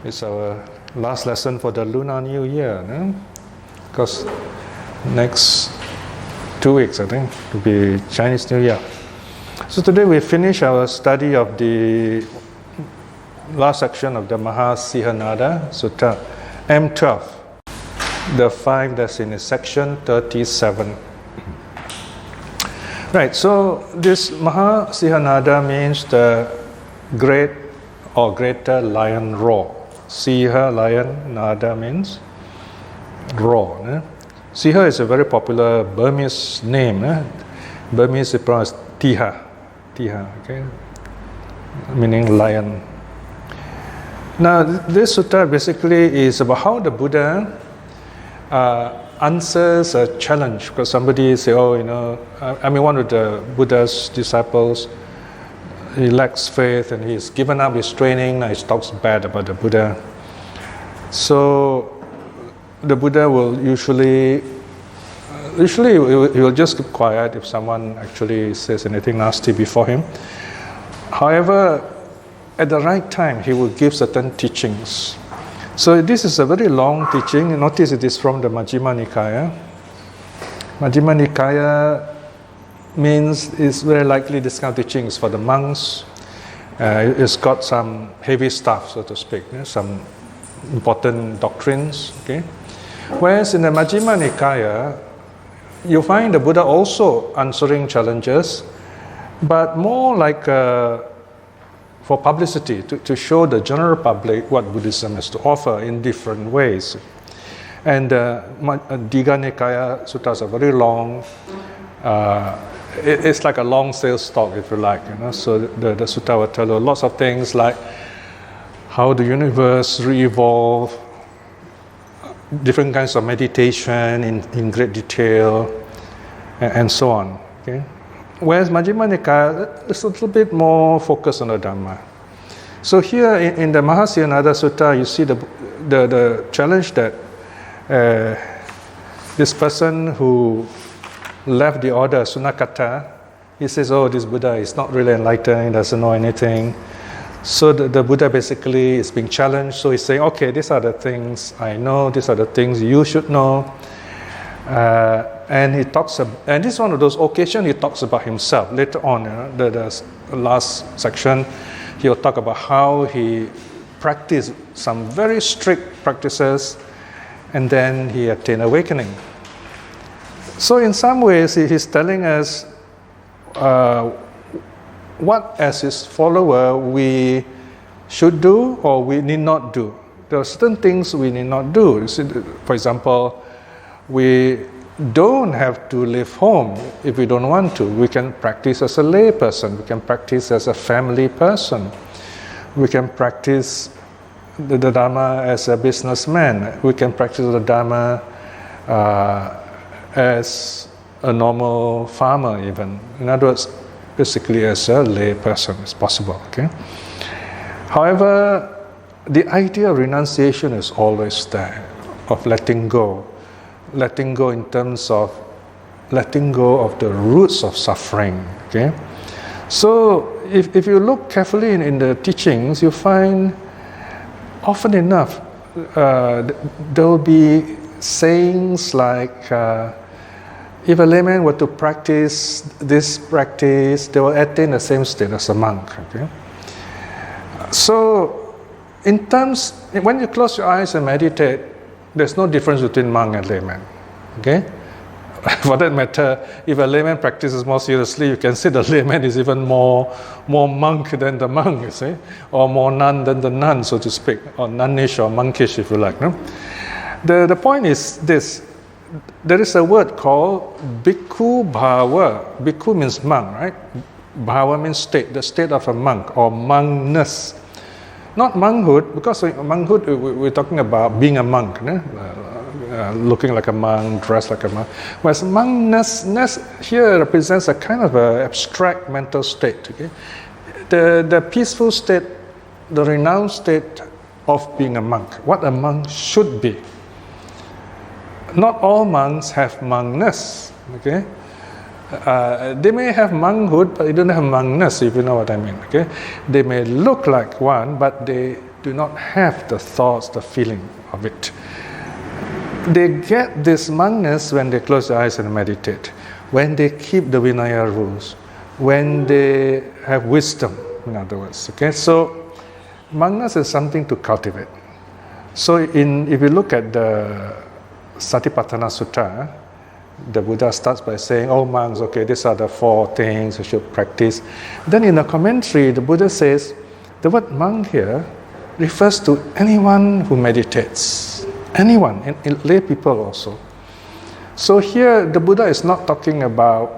It's our last lesson for the Lunar New Year, no? Because next 2 weeks, I think, will be Chinese New Year. So today we finish our study of the last section of the Maha Sihanada Sutta, M12, the 5 destinies, section 37. Right, so this Maha Sihanada means the great or greater lion roar. Siha, lion, Nada means roar. Siha is a very popular Burmese name. Burmese is pronounced Tiha, okay, meaning lion. Now, this sutta basically is about how the Buddha answers a challenge. Because somebody say, one of the Buddha's disciples, he lacks faith and he's given up his training. Now he talks bad about the Buddha. So the Buddha will usually he will just keep quiet if someone actually says anything nasty before him. However, at the right time, he will give certain teachings. So this is a very long teaching. Notice it is from the Majjhima Nikaya. Majjhima Nikaya means it's very likely this kind of teaching is for the monks. It's got some heavy stuff, so to speak, some important doctrines. Okay? Whereas in the Majjhima Nikaya, you find the Buddha also answering challenges, but more like for publicity, to show the general public what Buddhism has to offer in different ways. And Digha Nikaya suttas are very long. It's like a long sales talk, if you like. So the sutta will tell you lots of things like how the universe re-evolve, different kinds of meditation in great detail, and so on. Okay? Whereas Majjhima Nikaya is a little bit more focused on the Dhamma. So here in the Maha Sihanada Sutta, you see the challenge that this person who left the order, Sunakata, he says, this Buddha is not really enlightened, he doesn't know anything. So the Buddha basically is being challenged. So he's saying, okay, these are the things I know, these are the things you should know. And he talks and this is one of those occasions he talks about himself. Later on, the last section, he'll talk about how he practiced some very strict practices and then he attained awakening. So in some ways, he's telling us what, as his follower, we should do or we need not do. There are certain things we need not do. For example, we don't have to leave home if we don't want to. We can practice as a lay person. We can practice as a family person. We can practice the Dhamma as a businessman. We can practice the Dhamma as a normal farmer even. In other words, basically as a lay person, it's possible. Okay. However, the idea of renunciation is always there, of letting go. Letting go in terms of letting go of the roots of suffering. Okay. So if you look carefully in the teachings, you find often enough there will be sayings like if a layman were to practice this practice, they will attain the same state as a monk. Okay? So, in terms, when you close your eyes and meditate, there's no difference between monk and layman. Okay? For that matter, if a layman practices more seriously, you can say the layman is even more monk than the monk, you see, or more nun than the nun, so to speak, or nunnish or monkish, if you like. No? The point is this. There is a word called bhikkhu bhava. Bhikkhu means monk, right? Bhava means state, the state of a monk or monkness. Not monkhood, because monkhood we're talking about being a monk, looking like a monk, dressed like a monk. Whereas monkness here represents a kind of a abstract mental state. Okay? The peaceful state, the renounced state of being a monk, what a monk should be. Not all monks have monkness, okay? They may have monkhood, but they don't have monkness, if you know what I mean, okay? They may look like one, but they do not have the thoughts, the feeling of it. They get this monkness when they close their eyes and meditate, when they keep the Vinaya rules, when they have wisdom, in other words. Okay, so monkness is something to cultivate. So if you look at the Satipatthana Sutta, the Buddha starts by saying, "Oh monks, okay, these are the 4 things you should practice." Then in the commentary, the Buddha says, the word monk here refers to anyone who meditates. Anyone, and lay people also. So here the Buddha is not talking about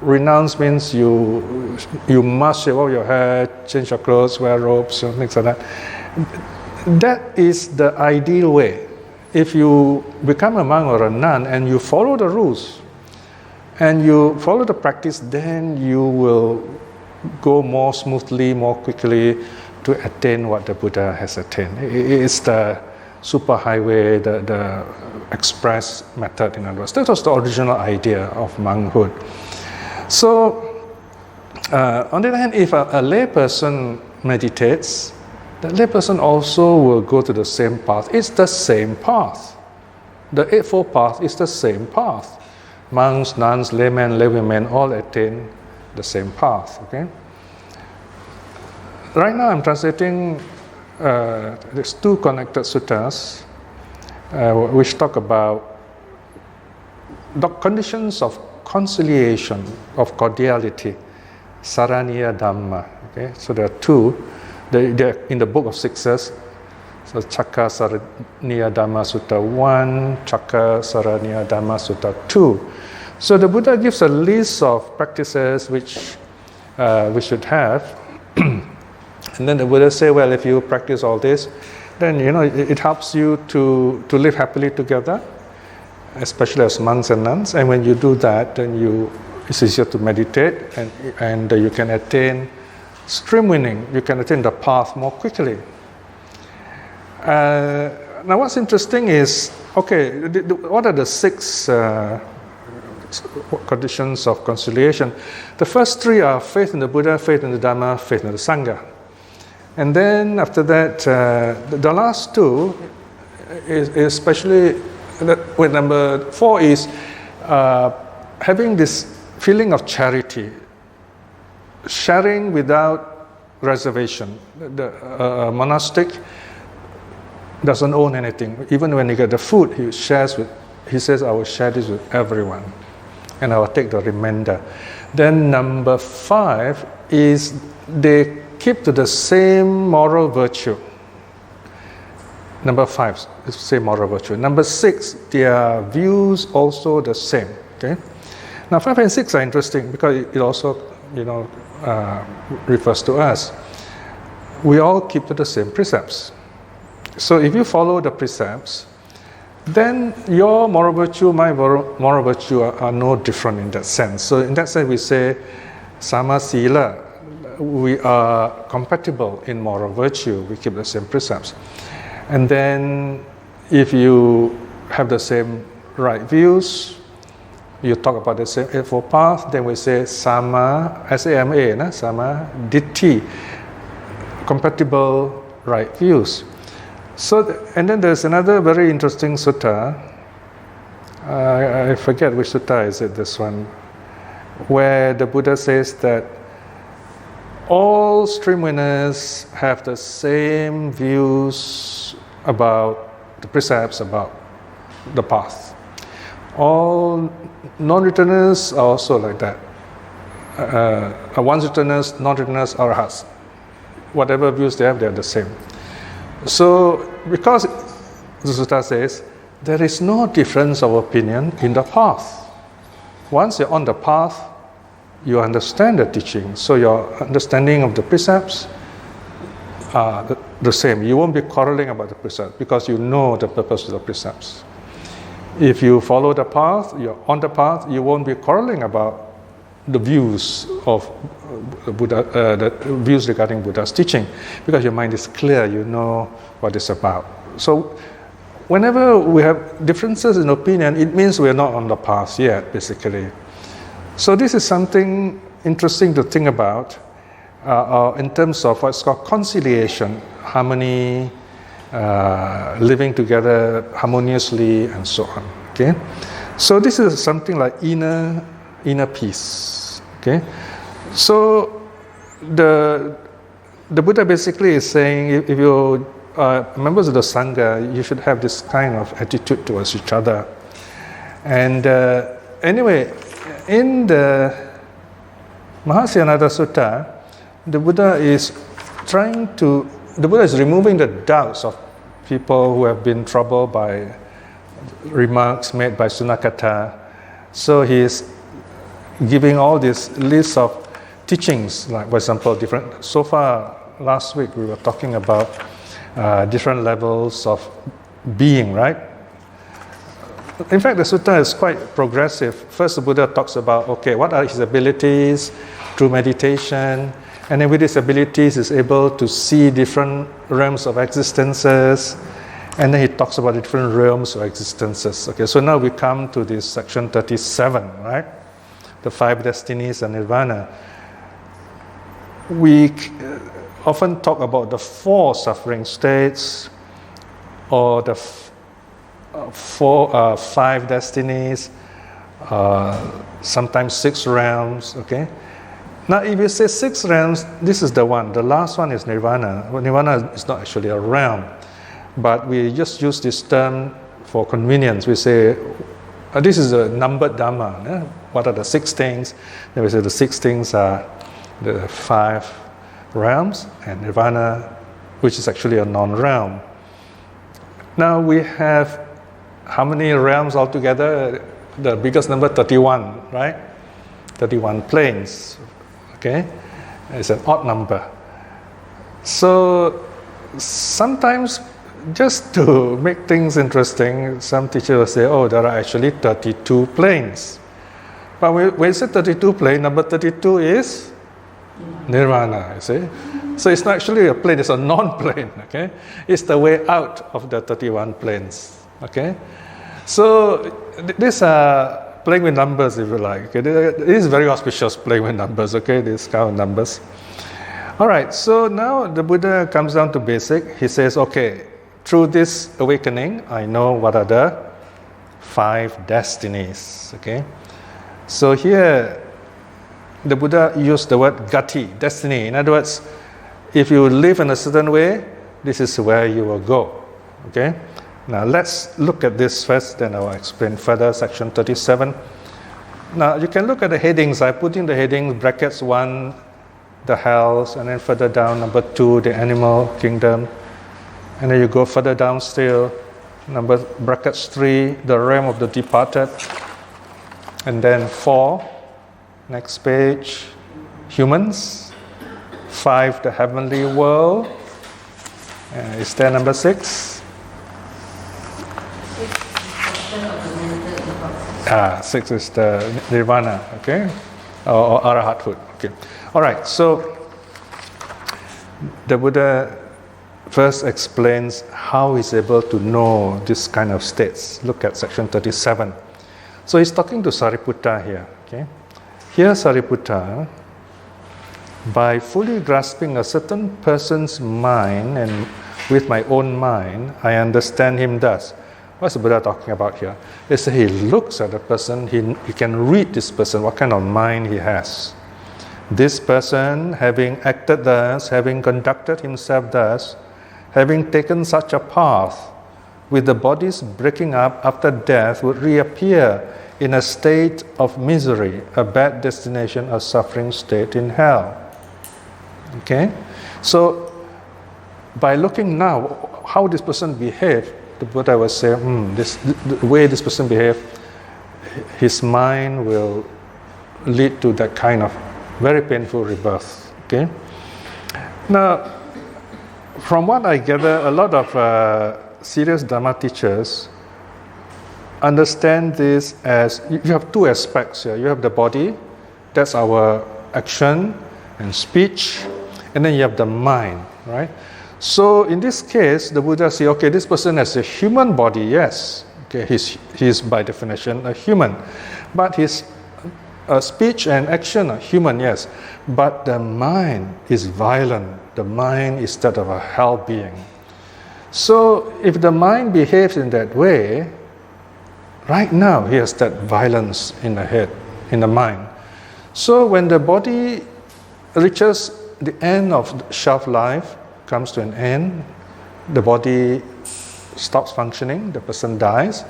renounce means you must shave off your hair, change your clothes, wear robes, and things like that. That is the ideal way. If you become a monk or a nun and you follow the rules and you follow the practice, then you will go more smoothly, more quickly to attain what the Buddha has attained. It's the superhighway, the express method, in other words. That was the original idea of monkhood. So, on the other hand, if a lay person meditates, the lay person also will go to the same path. It's the same path. The Eightfold Path is the same path. Monks, nuns, laymen, laywomen all attain the same path. Okay. Right now, I'm translating. There's 2 connected suttas which talk about the conditions of conciliation, of cordiality, saraniya dhamma. Okay, so there are 2. They're in the Book of Sixes. So Chakka Saraniya Dhamma Sutta 1, Chakka Saraniya Dhamma Sutta 2. So the Buddha gives a list of practices which we should have. And then the Buddha say, well, if you practice all this, then it helps you to live happily together, especially as monks and nuns. And when you do that, then it's easier to meditate, and you can attain stream winning. You can attain the path more quickly. Now, what's interesting is, okay, what are the 6 conditions of conciliation? The first 3 are faith in the Buddha, faith in the Dhamma, faith in the Sangha. And then after that, the last 2 is especially, with number 4 is having this feeling of charity, sharing without reservation. The monastic doesn't own anything. Even when he get the food, he says, I will share this with everyone, and I will take the remainder. Then number 5 is they keep to the same moral virtue. Number 5 is the same moral virtue. Number 6, their views also the same. Okay. Now 5 and 6 are interesting because it also, refers to us. We all keep to the same precepts. So if you follow the precepts, then your moral virtue, my moral virtue are no different in that sense. So in that sense, we say samāla. We are compatible in moral virtue. We keep the same precepts. And then if you have the same right views, you talk about the same Eightfold Path, then we say sama, S-A-M-A, sama, ditti, compatible right views. So, and then there's another very interesting sutta, I forget which sutta is it, this one, where the Buddha says that all stream winners have the same views about the precepts, about the path. All non-returners are also like that. Once returners, non-returners, arahats. Whatever views they have, they are the same. So, because the sutta says, there is no difference of opinion in the path. Once you're on the path, you understand the teaching. So your understanding of the precepts are the same. You won't be quarreling about the precepts because you know the purpose of the precepts. If you follow the path, you're on the path, you won't be quarreling about the views of Buddha, the views regarding Buddha's teaching, because your mind is clear, you know what it's about. So whenever we have differences in opinion, it means we're not on the path yet, basically. So this is something interesting to think about. in terms of what's called conciliation, harmony, living together harmoniously, and so on. Okay, so this is something like inner peace. Okay, so the Buddha basically is saying, if you members of the Sangha, you should have this kind of attitude towards each other. And anyway, in the Maha Sihanada Sutta, the Buddha is removing the doubts of people who have been troubled by remarks made by Sunakata. So he is giving all this list of teachings, like for example, so far last week we were talking about different levels of being, right? In fact, the sutta is quite progressive. First, the Buddha talks about, okay, what are his abilities through meditation, and then with his abilities is able to see different realms of existences, and then he talks about the different realms of existences. Okay, so now we come to this section 37, right? The 5 destinies and nirvana. We often talk about the 4 suffering states, or the 5 destinies, sometimes 6 realms. Okay. Now, if you say 6 realms, this is the one. The last one is nirvana. Well, nirvana is not actually a realm, but we just use this term for convenience. We say this is a numbered dhamma. Yeah? What are the 6 things? Then we say the 6 things are the 5 realms, and nirvana, which is actually a non-realm. Now we have how many realms altogether? The biggest number, 31, right? 31 planes. Okay, it's an odd number. So sometimes, just to make things interesting, some teachers will say, oh, there are actually 32 planes. But when you say 32 plane, number 32 is nirvana, you see. So it's not actually a plane, it's a non-plane, okay? It's the way out of the 31 planes, okay? So these are playing with numbers, if you like. Okay? It is very auspicious playing with numbers, okay? These kind of numbers. All right, so now the Buddha comes down to basic. He says, okay, through this awakening, I know what are the 5 destinies, okay? So here, the Buddha used the word gati, destiny. In other words, if you live in a certain way, this is where you will go, okay? Now let's look at this first, then I will explain further, section 37. Now you can look at the headings. I put in the headings, brackets 1, the hells, and then further down, number 2, the animal kingdom. And then you go further down still, brackets 3, the realm of the departed. And then 4, next page, humans. 5, the heavenly world. Is there number 6? 6 is the nirvana, okay, or arahathood. Okay, all right. So the Buddha first explains how he's able to know this kind of states. Look at section 37. So he's talking to Sariputta here. Okay, here Sariputta, by fully grasping a certain person's mind and with my own mind, I understand him thus. What's the Buddha talking about here? They say he looks at the person, he can read this person, what kind of mind he has. This person, having acted thus, having conducted himself thus, having taken such a path, with the body's breaking up after death, would reappear in a state of misery, a bad destination, a suffering state in hell. Okay? So, by looking now, how this person behaved, the Buddha will say, the way this person behaves, his mind will lead to that kind of very painful rebirth. Okay. Now, from what I gather, a lot of serious Dhamma teachers understand this as you have 2 aspects here. You have the body, that's our action and speech, and then you have the mind, right? So in this case, the Buddha says, okay, this person has a human body, yes. Okay, he's by definition a human. But his speech and action are human, yes, but the mind is violent. The mind is that of a hell being. So if the mind behaves in that way, right now he has that violence in the head, in the mind. So when the body reaches the end of shelf life, comes to an end, the body stops functioning, the person dies,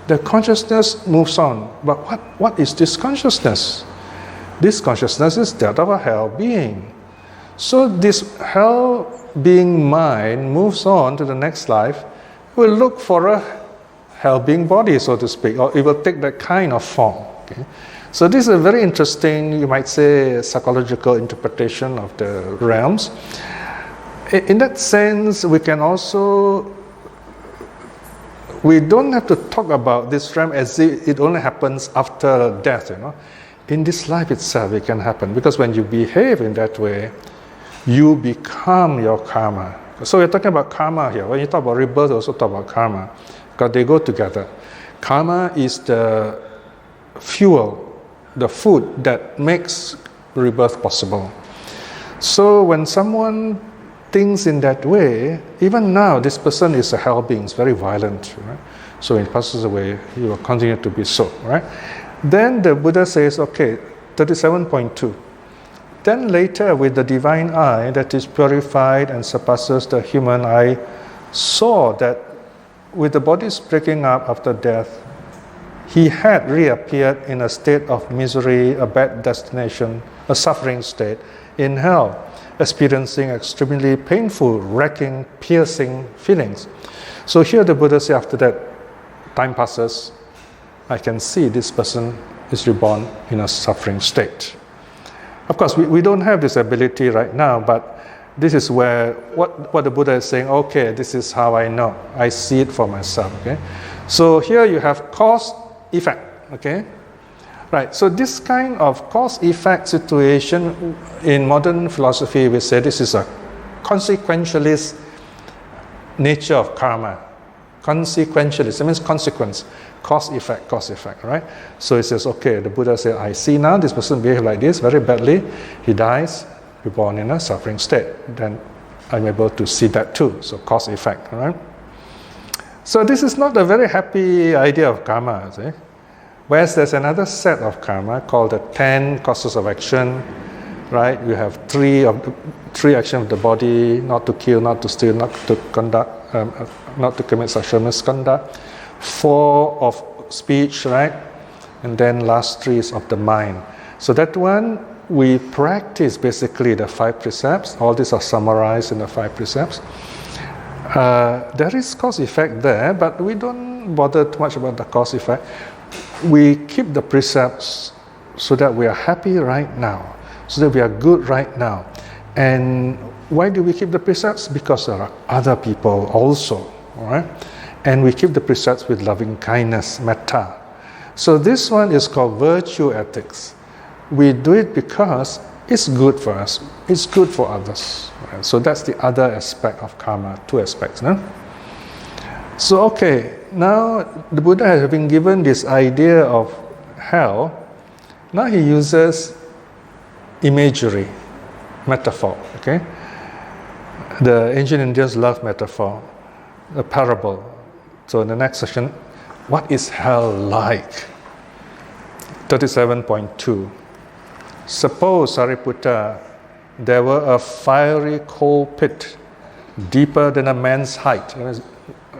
the consciousness moves on. But what is this consciousness? This consciousness is that of a hell being. So this hell being mind moves on to the next life, will look for a hell being body, so to speak, or it will take that kind of form. Okay? So this is a very interesting, you might say, psychological interpretation of the realms. In that sense, we can also, we don't have to talk about this realm as if it only happens after death, In this life itself it can happen, because when you behave in that way, you become your karma. So we're talking about karma here. When you talk about rebirth, also talk about karma, because they go together. Karma is the fuel, the food that makes rebirth possible. So when someone thinks in that way, even now this person is a hell being, is very violent, right? So when he passes away, he will continue to be so, right? Then the Buddha says, okay, 37.2. Then later, with the divine eye that is purified and surpasses the human eye, saw that with the bodies breaking up after death, he had reappeared in a state of misery, a bad destination, a suffering state in hell, experiencing extremely painful, racking, piercing feelings. So here the Buddha says, after that, time passes, I can see this person is reborn in a suffering state. Of course, we don't have this ability right now, but this is where what the Buddha is saying, okay, this is how I know. I see it for myself, okay? So here you have cause, effect, okay? Right, so this kind of cause-effect situation in modern philosophy, we say this is a consequentialist nature of karma. Consequentialist, it means consequence. Cause-effect, right? So it says, okay, the Buddha said, I see now this person behave like this very badly. He dies, reborn in a suffering state. Then I'm able to see that too. So cause-effect, right? So this is not a very happy idea of karma, see? Whereas there's another set of karma called the 10 causes of action, right? You have three actions of the body: not to kill, not to steal, not to conduct, not to commit sexual misconduct. 4 of speech, right? And then last 3 is of the mind. So that one we practice basically the 5 precepts. All these are summarized in the 5 precepts. There is cause effect there, but we don't bother too much about the cause effect. We keep the precepts so that we are happy right now, so that we are good right now. And why do we keep the precepts? Because there are other people also, all right? And we keep the precepts with loving kindness, metta. So this one is called virtue ethics. We do it because it's good for us, it's good for others. Right? So that's the other aspect of karma, 2 aspects. No? So okay, now the Buddha has been given this idea of hell. Now he uses imagery, metaphor, okay? The ancient Indians love metaphor, a parable. So in the next session, what is hell like? 37.2. Suppose, Sariputta, there were a fiery coal pit, deeper than a man's height,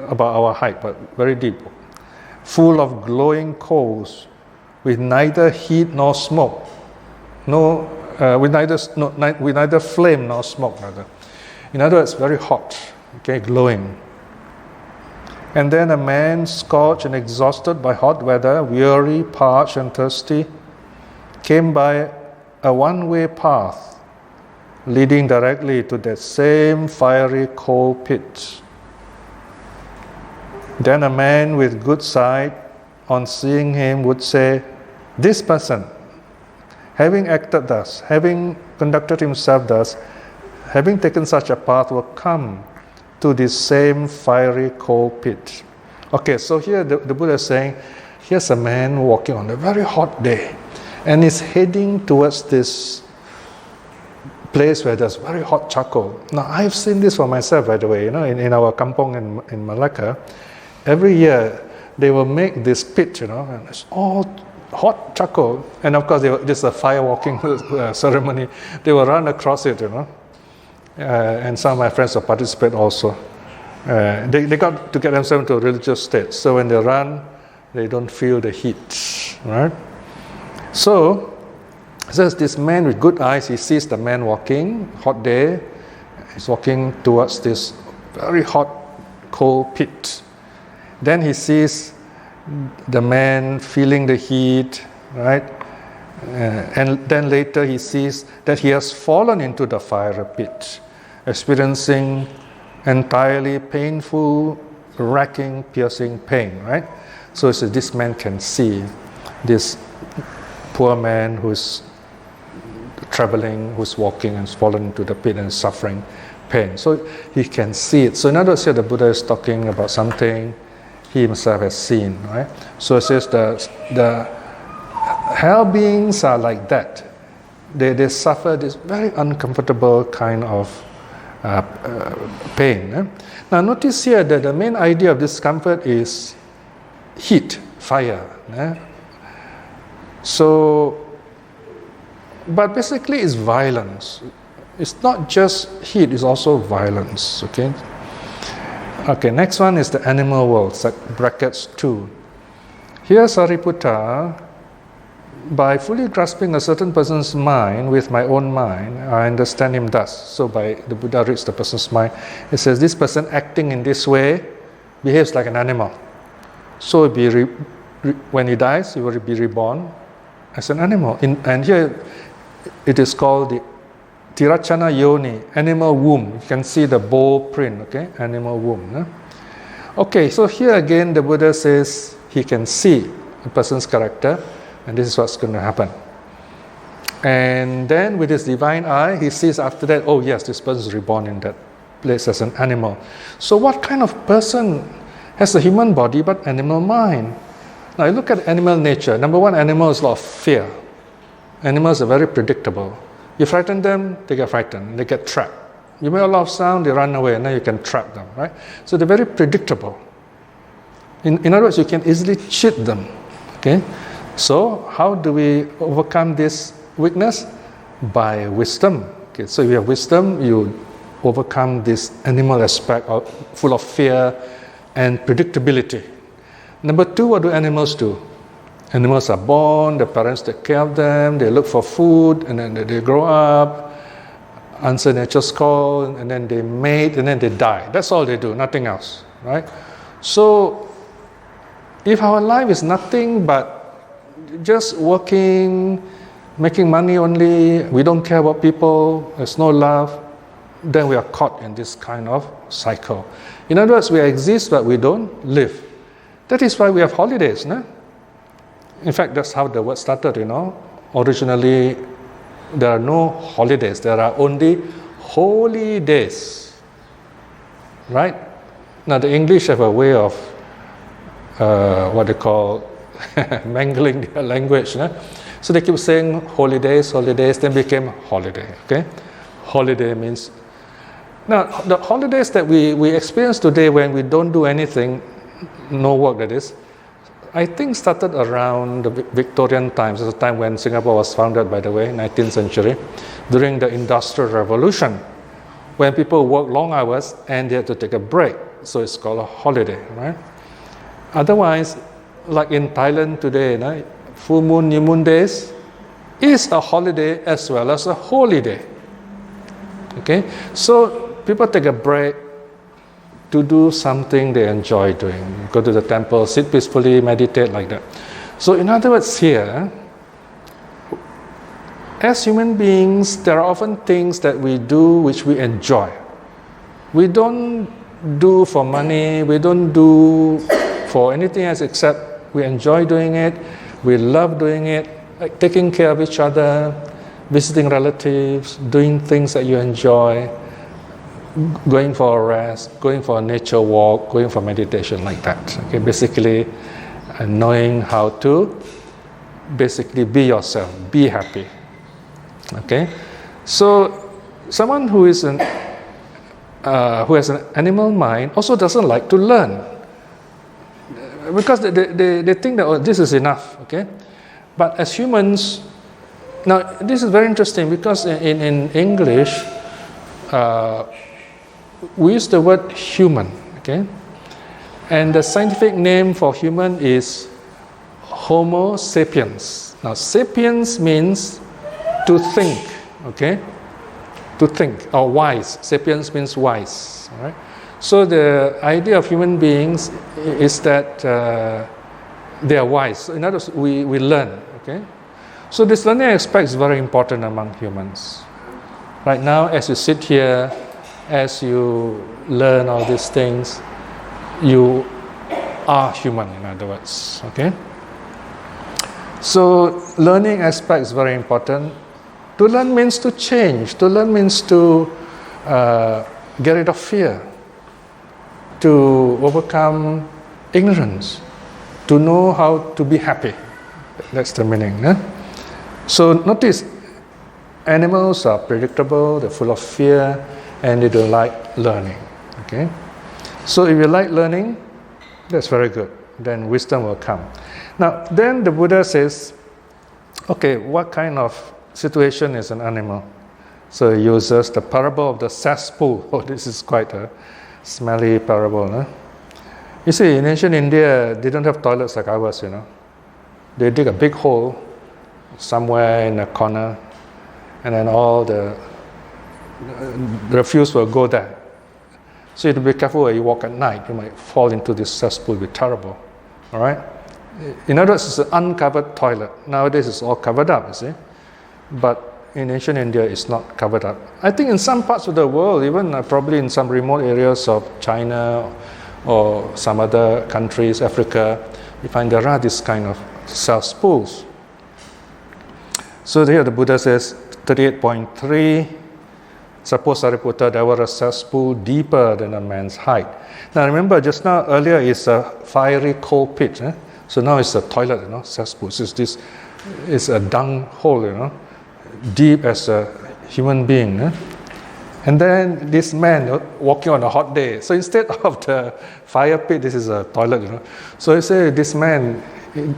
about our height, but very deep, full of glowing coals, with neither heat nor smoke, with neither flame nor smoke, rather. In other words, very hot, okay, glowing. And then a man, scorched and exhausted by hot weather, weary, parched and thirsty, came by a one-way path leading directly to that same fiery coal pit. Then a man with good sight, on seeing him, would say, this person, having acted thus, having conducted himself thus, having taken such a path, will come to this same fiery coal pit. Okay, so here the Buddha is saying, here's a man walking on a very hot day, and he's heading towards this place where there's very hot charcoal. Now, I've seen this for myself, by the way. In our kampong in Malacca, every year they will make this pit, and it's all hot charcoal. And of course, this is a fire walking ceremony. They will run across it, and some of my friends will participate also. They got to get themselves into a religious state. So when they run, they don't feel the heat, right? So, there's this man with good eyes. He sees the man walking, hot day. He's walking towards this very hot, cold pit. Then he sees the man feeling the heat, right? And then later he sees that he has fallen into the fire pit, experiencing entirely painful, racking, piercing pain, right? So this man can see this poor man who's traveling, who's walking and fallen into the pit and suffering pain. So he can see it. So in other words, here the Buddha is talking about something he himself has seen, right? So it says the hell beings are like that. They suffer this very uncomfortable kind of pain. Now notice here that the main idea of discomfort is heat, fire. So, but basically it's violence. It's not just heat, it's also violence, okay? Okay, next one is the animal world, brackets 2. Here Sariputta, by fully grasping a certain person's mind with my own mind, I understand him thus. So by the Buddha reads the person's mind, it says this person acting in this way behaves like an animal. So when he dies, he will be reborn as an animal. And here it is called the Tirachana Yoni, animal womb. You can see the bow print, okay? Animal womb. Okay, so here again the Buddha says he can see a person's character, and this is what's going to happen. And then with his divine eye, he sees after that, oh yes, this person is reborn in that place as an animal. So what kind of person has a human body but animal mind? Now you look at animal nature. Number one, animal is a lot of fear. Animals are very predictable. You frighten them, they get frightened, they get trapped. You make a lot of sound, they run away, and then you can trap them, right? So they're very predictable. In other words, you can easily cheat them, okay? So how do we overcome this weakness? By wisdom. Okay, so if you have wisdom, you overcome this animal aspect full of fear and predictability. Number two, what do animals do? Animals are born, the parents take care of them, they look for food, and then they grow up, answer nature's call, and then they mate, and then they die. That's all they do, nothing else, right? So, if our life is nothing but just working, making money only, we don't care about people, there's no love, then we are caught in this kind of cycle. In other words, we exist but we don't live. That is why we have holidays, no? In fact, that's how the word started, Originally, there are no holidays. There are only holy days. Right? Now, the English have a way of what they call mangling their language. So they keep saying holidays, then became holiday. Okay? Holiday means... Now, the holidays that we experience today when we don't do anything, no work that is, I think started around the Victorian times. It's a time when Singapore was founded, by the way, 19th century, during the Industrial Revolution, when people work long hours and they had to take a break. So it's called a holiday, right? Otherwise, like in Thailand today, full moon, new moon days is a holiday as well as a holy day. Okay? So people take a break to do something they enjoy doing. Go to the temple, sit peacefully, meditate like that. So in other words here, as human beings, there are often things that we do which we enjoy. We don't do for money, we don't do for anything else except we enjoy doing it, we love doing it, like taking care of each other, visiting relatives, doing things that you enjoy, going for a rest, going for a nature walk, going for meditation like that. Okay, basically knowing how to basically be yourself, be happy. Okay, so someone who has an animal mind also doesn't like to learn, because they think that, oh, this is enough. Okay, but as humans, now this is very interesting, because in English we use the word human. Okay, and the scientific name for human is Homo sapiens. Now, sapiens means to think, okay? To think, or wise. Sapiens means wise, all right? So the idea of human beings is that they are wise. So in other words, we learn, okay? So this learning aspect is very important among humans. Right now, as you sit here, as you learn all these things, you are human, in other words, okay? So learning aspect is very important. To learn means to change. To learn means to get rid of fear, to overcome ignorance, to know how to be happy. That's the meaning. Eh? So notice, animals are predictable, they're full of fear, and they don't like learning. Okay? So if you like learning, that's very good. Then wisdom will come. Now, then the Buddha says, okay, what kind of situation is an animal? So he uses the parable of the cesspool. Oh, this is quite a smelly parable. Huh? You see, in ancient India, they don't have toilets like ours, you know. They dig a big hole somewhere in a corner, and then all the refuse will go there. So you have to be careful when you walk at night. You might fall into this cesspool. It will be terrible. All right? In other words, it's an uncovered toilet. Nowadays, it's all covered up, you see. But in ancient India, it's not covered up. I think in some parts of the world, even probably in some remote areas of China or some other countries, Africa, you find there are this kind of cesspools. So here the Buddha says, 38.3, suppose Sariputta, there were a cesspool deeper than a man's height. Now remember, just now earlier is a fiery coal pit. Eh? So now it's a toilet, you know, cesspool. It's a dung hole, you know, deep as a human being. Eh? And then this man walking on a hot day. So instead of the fire pit, this is a toilet, you know. So you say this man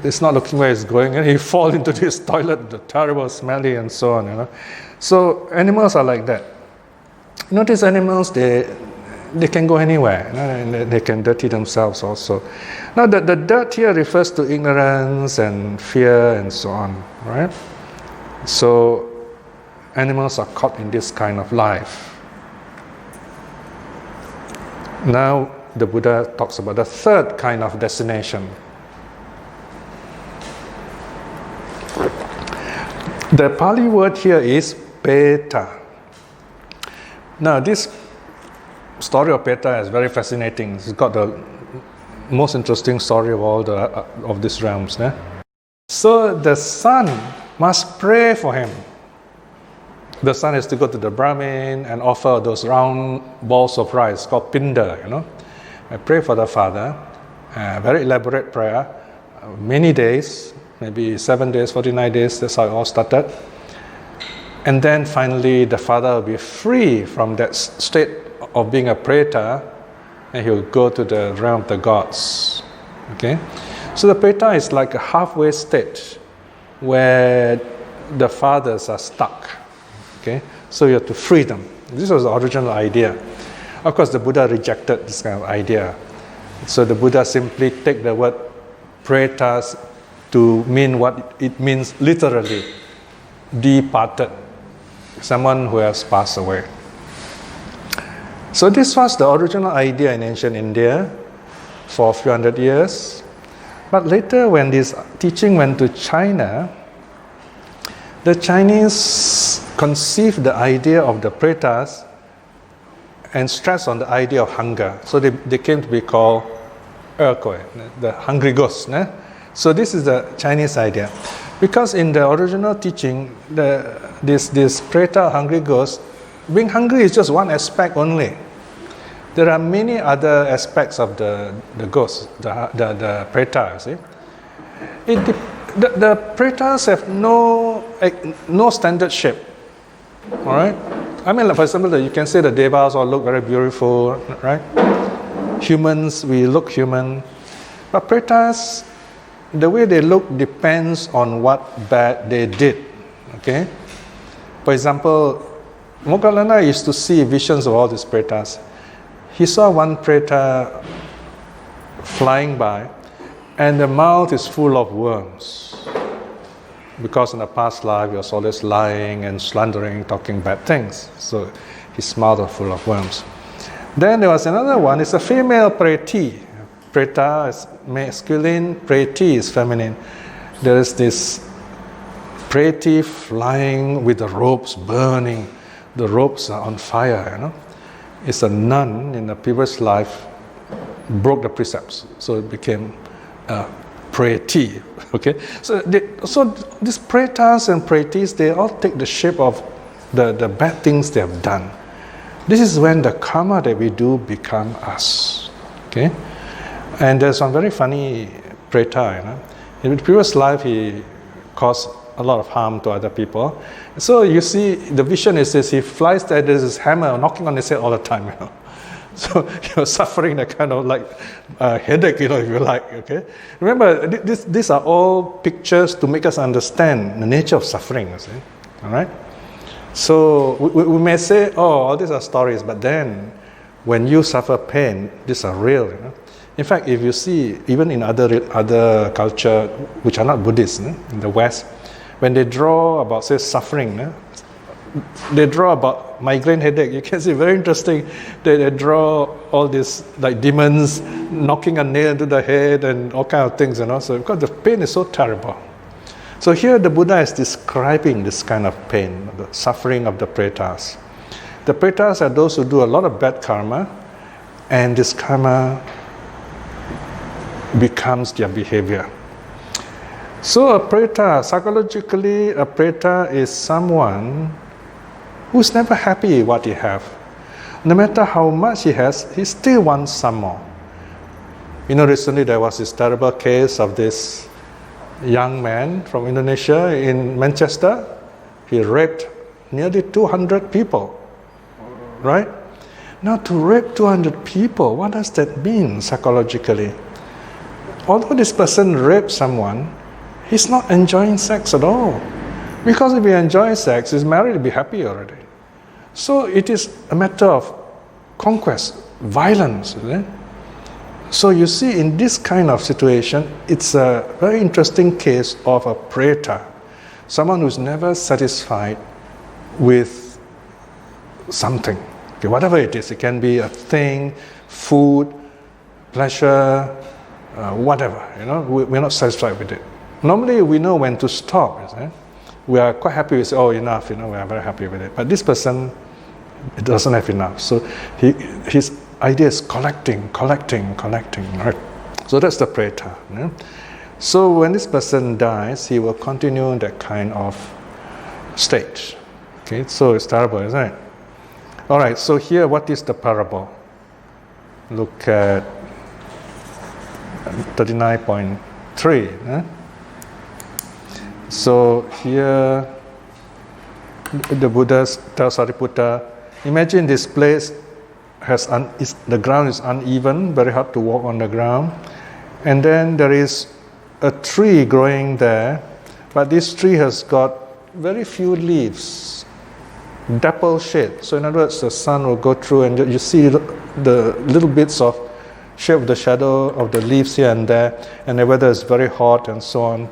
is not looking where he's going, and he falls into this toilet, the terrible, smelly, and so on, you know. So animals are like that. Notice animals, they can go anywhere, you know, and they can dirty themselves also. Now the dirt here refers to ignorance and fear and so on, right? So animals are caught in this kind of life. Now the Buddha talks about the third kind of destination. The Pali word here is peta. Now this story of Peta is very fascinating. It's got the most interesting story of all of these realms. Eh? So the son must pray for him. The son has to go to the Brahmin and offer those round balls of rice called pinda, you know. And pray for the father. Very elaborate prayer. Many days, maybe 7 days, 49 days, that's how it all started. And then finally the father will be free from that state of being a preta, and he will go to the realm of the gods. Okay? So the preta is like a halfway state where the fathers are stuck. Okay? So you have to free them. This was the original idea. Of course, the Buddha rejected this kind of idea. So the Buddha simply take the word pretas to mean what it means literally, departed, someone who has passed away. So this was the original idea in ancient India for a few hundred years. But later when this teaching went to China, the Chinese conceived the idea of the pretas and stressed on the idea of hunger. So they came to be called the hungry ghosts. So this is the Chinese idea. Because in the original teaching, this preta, hungry ghost, being hungry is just one aspect only. There are many other aspects of the ghost, the preta, you see. The pretas have no standard shape. All right? I mean, like, for example, you can say the devas all look very beautiful, right? Humans, we look human. But pretas, the way they look depends on what bad they did. Okay? For example, Moggallana used to see visions of all these pretas. He saw one preta flying by, and the mouth is full of worms. Because in the past life he was always lying and slandering, talking bad things. So his mouth was full of worms. Then there was another one, it's a female preti. Preta is masculine, preti is feminine. There is this preti flying with the ropes burning. The ropes are on fire, you know. It's a nun in the previous life, broke the precepts. So it became preti. Okay, so these pretas and pretis, they all take the shape of the bad things they have done. This is when the karma that we do become us. Okay, and there's one very funny preta. You know? In the previous life, he caused a lot of harm to other people. So you see, the vision is this: he flies there, there's this hammer knocking on his head all the time. You know. So you're suffering a kind of like headache, you know, if you like. Okay. Remember, these are all pictures to make us understand the nature of suffering. You see, all right. So we may say, oh, all these are stories, but then when you suffer pain, these are real. You know? In fact, if you see, even in other culture which are not Buddhist, in the West, when they draw about, say, suffering, they draw about migraine headache. You can see, very interesting. They draw all these like demons knocking a nail into the head and all kind of things, you know. So because the pain is so terrible. So here the Buddha is describing this kind of pain, the suffering of the pretas. The pretas are those who do a lot of bad karma, and this karma becomes their behavior. So a preta, psychologically, a preta is someone who's never happy with what he has. No matter how much he has, he still wants some more. You know, recently there was this terrible case of this young man from Indonesia in Manchester. He raped nearly 200 people, right? Now, to rape 200 people, what does that mean psychologically? Although this person raped someone, he's not enjoying sex at all. Because if he enjoys sex, he's married, he'll be happy already. So it is a matter of conquest, violence. Isn't it? So you see, in this kind of situation, it's a very interesting case of a preta, someone who's never satisfied with something. Okay, whatever it is, it can be a thing, food, pleasure, whatever. You know, we're not satisfied with it. Normally, we know when to stop. Isn't it? We are quite happy with, oh, enough, you know, we are very happy with it. But this person, it doesn't have enough. So his idea is collecting, right? So that's the preta. You know? So when this person dies, he will continue that kind of state. Okay, so it's terrible, isn't it? All right, so here, what is the parable? Look at 39.3. Eh? So here, the Buddha tells Sariputta, imagine this place the ground is uneven, very hard to walk on the ground, and then there is a tree growing there, but this tree has got very few leaves, dapple shade. So in other words, the sun will go through, and you see the little bits of shape of the shadow of the leaves here and there, and the weather is very hot and so on.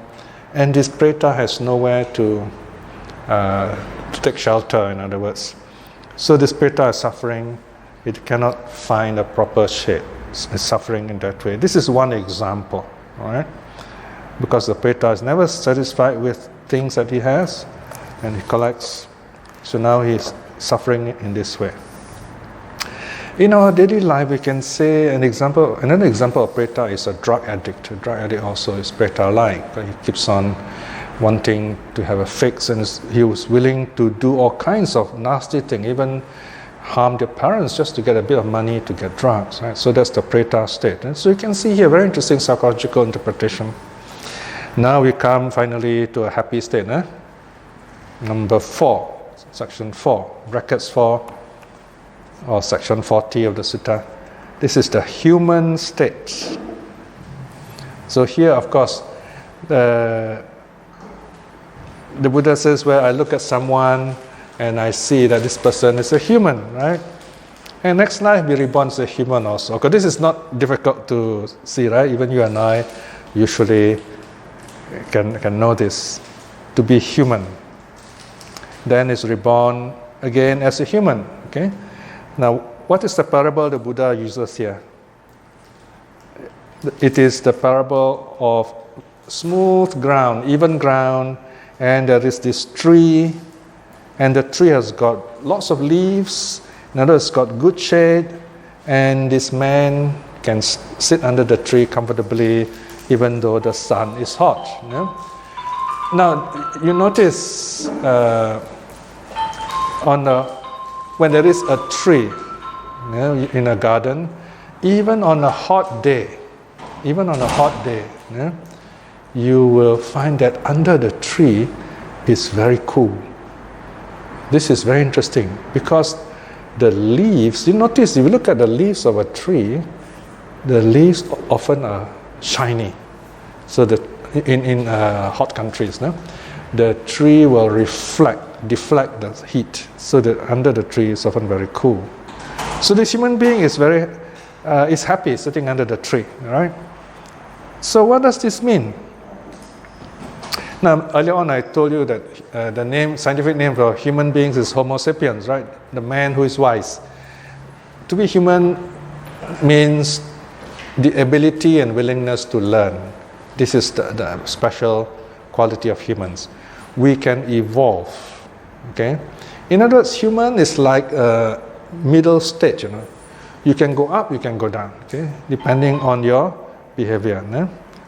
And this preta has nowhere to take shelter, in other words. So this preta is suffering. It cannot find a proper shade. It's suffering in that way. This is one example, all right? Because the preta is never satisfied with things that he has, and he collects. So now he's suffering in this way. In our daily life, we can say another example of preta is a drug addict. A drug addict also is preta-like. He keeps on wanting to have a fix, and he was willing to do all kinds of nasty things, even harm their parents just to get a bit of money to get drugs. Right? So that's the preta state. And so you can see here very interesting psychological interpretation. Now we come finally to a happy state. Number 4, section 4, brackets 4, or section 40 of the Sutta. This is the human state. So here, of course, the Buddha says, where I look at someone and I see that this person is a human, right? And next life be reborn as a human also. Because this is not difficult to see, right? Even you and I usually can know this. To be human. Then is reborn again as a human. Okay? Now, what is the parable the Buddha uses here? It is the parable of smooth ground, even ground, and there is this tree, and the tree has got lots of leaves, another has got good shade, and this man can sit under the tree comfortably even though the sun is hot. You know? Now, you notice when there is a tree, you know, in a garden, even on a hot day, you know, you will find that under the tree is very cool. This is very interesting because the leaves, you notice if you look at the leaves of a tree, the leaves often are shiny. So in hot countries, no? The tree will deflect the heat, so that under the tree is often very cool. So the human being is is happy sitting under the tree, right? So what does this mean? Now, earlier on I told you that the scientific name for human beings is Homo sapiens, right? The man who is wise. To be human means the ability and willingness to learn. This is the special quality of humans. We can evolve, okay? In other words, human is like a middle stage, you know. You can go up, you can go down, okay? Depending on your behavior,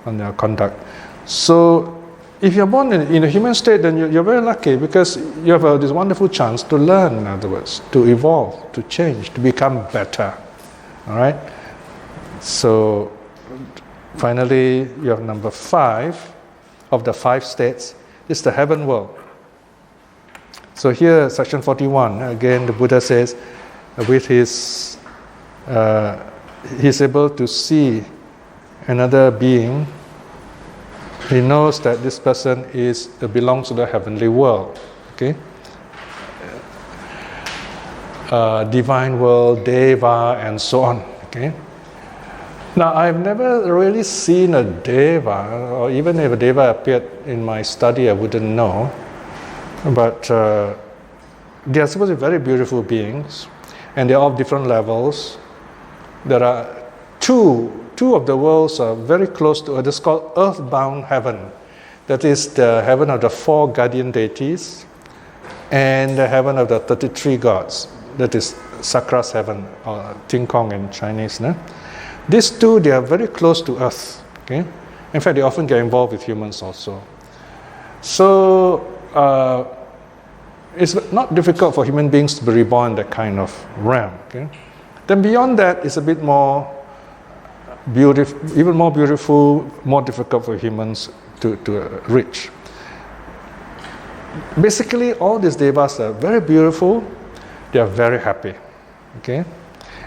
on your conduct. So, if you're born in a human state, then you're very lucky because you have this wonderful chance to learn, in other words, to evolve, to change, to become better. All right? So, finally, you have number 5 of the 5 states. This is the heaven world. So here, section 41, again, the Buddha says, with his, he's able to see another being. He knows that this person belongs to the heavenly world, okay? Divine world, Deva, and so on, okay? Now, I've never really seen a Deva, or even if a Deva appeared in my study, I wouldn't know. But they are supposed to be very beautiful beings, and they're of different levels. There are two of the worlds are very close to Earth. It's called earthbound heaven. That is the heaven of the 4 guardian deities and the heaven of the 33 gods. That is Sakra's heaven, or Ting Kong in Chinese. No? These two, they are very close to Earth. Okay? In fact, they often get involved with humans also. So, it's not difficult for human beings to be reborn in that kind of realm. Okay? Then beyond that, it's a bit more beautiful, even more beautiful, more difficult for humans to reach. Basically, all these devas are very beautiful, they are very happy, okay?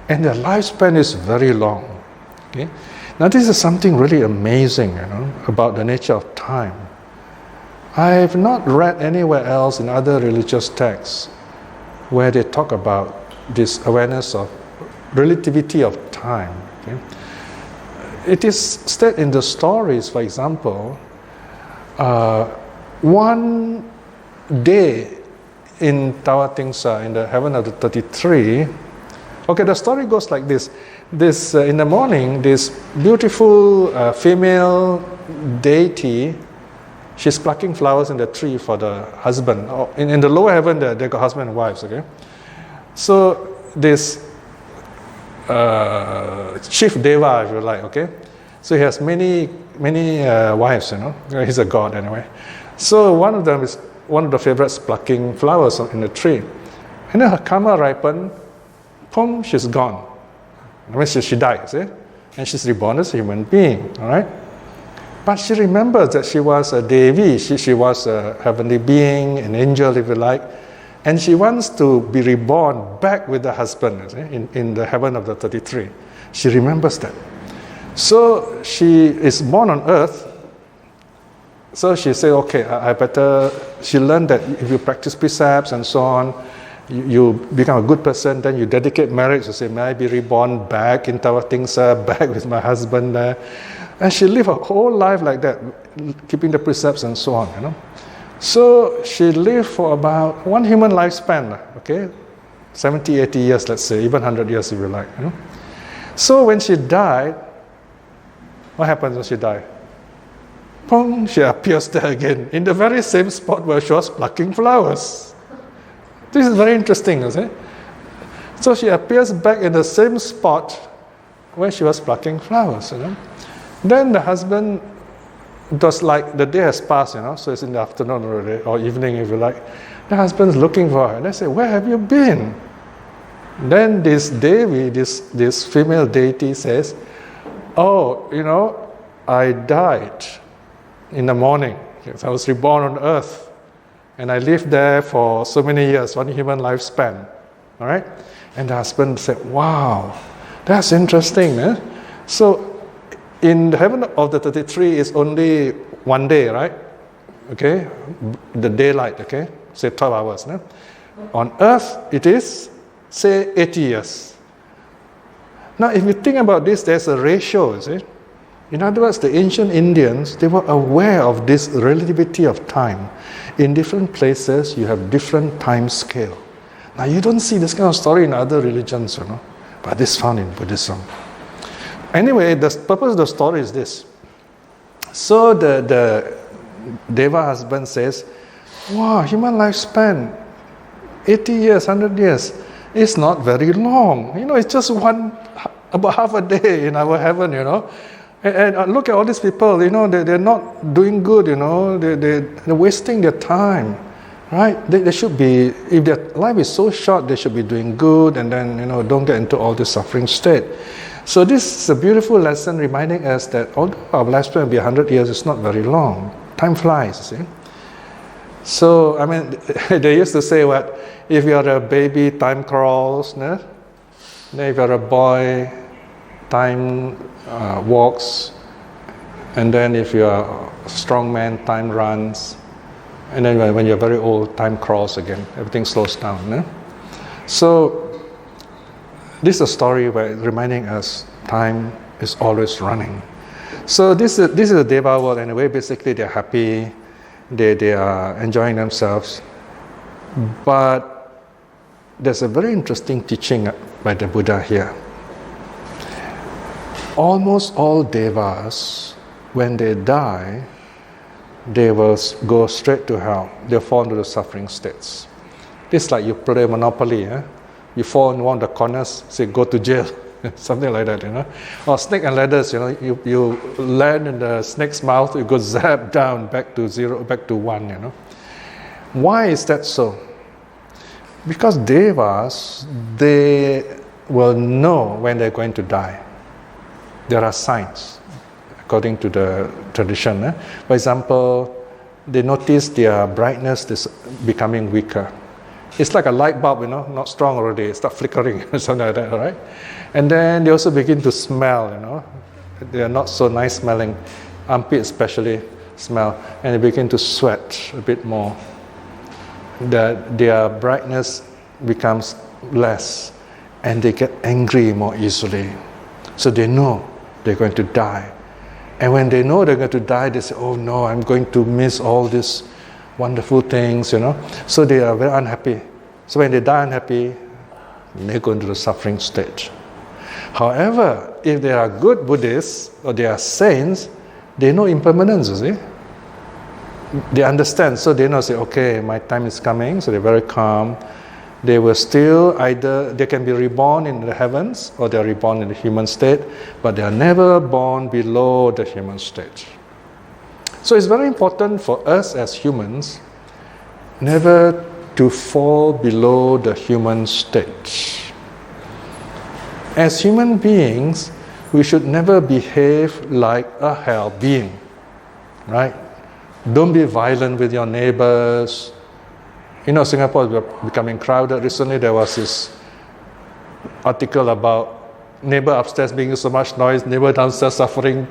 And their lifespan is very long, okay? Now, this is something really amazing, you know, about the nature of time. I have not read anywhere else in other religious texts where they talk about this awareness of relativity of time, okay? It is stated in the stories, for example, one day in Tawatingsa, in the heaven of the 33, okay, the story goes like this. In the morning, this beautiful female deity, she's plucking flowers in the tree for the husband. In the lower heaven, they got husband and wives, okay? So this chief deva, if you like, okay? So he has many wives, you know. He's a god anyway. So one of them is one of the favorites plucking flowers in the tree. And then her karma ripened, boom, she's gone. I mean, she died, see? And she's reborn as a human being, all right? But she remembers that she was a Devi, she was a heavenly being, an angel if you like, and she wants to be reborn back with the husband in the heaven of the 33. She remembers that. So she is born on earth. So she said, okay, she learned that if you practice precepts and so on, you become a good person, then you dedicate marriage, you say, may I be reborn back in Tawatingsa, back with my husband there. And she lived her whole life like that, keeping the precepts and so on, So she lived for about one human lifespan, 70, 80 years, let's say, even 100 years if you like, So when she died, what happens when she died? Pong, she appears there again, in the very same spot where she was plucking flowers. This is very interesting, isn't it? So she appears back in the same spot where she was plucking flowers, Then the husband, just like the day has passed, so it's in the afternoon already, or evening if you like. The husband's looking for her. They say, where have you been? Then this Devi, this female deity says, oh, I died in the morning. I was reborn on earth. And I lived there for so many years, one human lifespan. All right? And the husband said, wow, that's interesting. So in the heaven of the 33 is only one day, right? Okay? The daylight, say 12 hours. On earth, it is, say, 80 years. Now, if you think about this, there's a ratio, In other words, the ancient Indians, they were aware of this relativity of time. In different places, you have different time scale. Now, you don't see this kind of story in other religions, but this is found in Buddhism. Anyway, the purpose of the story is this. So the Deva husband says, wow, human lifespan, 80 years, 100 years, it's not very long. It's just about half a day in our heaven, And look at all these people, they're not doing good, they're wasting their time, right? They should be, if their life is so short, they should be doing good and then, don't get into all this suffering state. So this is a beautiful lesson reminding us that although our lifespan will be 100 years, it's not very long. Time flies, So, they used to say if you're a baby, time crawls, Then if you're a boy, time walks, and then if you're a strong man, time runs, and then when you're very old, time crawls again. Everything slows down. So this is a story where it's reminding us time is always running. So this is the Deva world anyway. Basically, they're happy, they are enjoying themselves, but there's a very interesting teaching by the Buddha here. Almost all devas, when they die, they will go straight to hell. They'll fall into the suffering states. It's like you play Monopoly. You fall in one of the corners, say, go to jail. Something like that, Or snake and ladders, you land in the snake's mouth, you go zap down, back to zero, back to one, Why is that so? Because devas, they will know when they're going to die. There are signs, according to the tradition. For example, they notice their brightness is becoming weaker. It's like a light bulb, not strong already. It starts flickering, something like that, all right? And then they also begin to smell, They are not so nice smelling. Armpit especially smell. And they begin to sweat a bit more. Their brightness becomes less. And they get angry more easily. So they know they're going to die. And when they know they're going to die, they say, oh no, I'm going to miss all these wonderful things, So they are very unhappy. So when they die unhappy, they go into the suffering stage. However, if they are good Buddhists or they are saints, they know impermanence, They understand, so they know, say, okay, my time is coming, so they're very calm. They will still they can be reborn in the heavens or they are reborn in the human state, but they are never born below the human state. So it's very important for us as humans never to fall below the human state. As human beings, we should never behave like a hell being. right? Don't be violent with your neighbors. You know, Singapore is becoming crowded. Recently there was this article about neighbor upstairs making so much noise, neighbor downstairs suffering.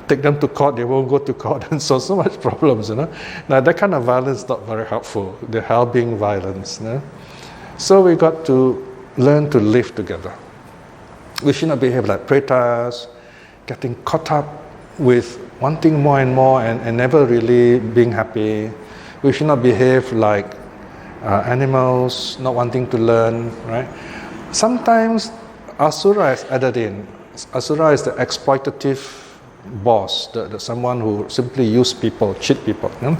Take them to court, they won't go to court, and so much problems, you know. Now that kind of violence is not very helpful. The helping violence, you know? So we got to learn to live together. We should not behave like pretas, getting caught up with wanting more and more and never really being happy. We should not behave like animals, not wanting to learn, right? Sometimes asura is added in. Asura is the exploitative boss, the someone who simply use people, cheat people. You know?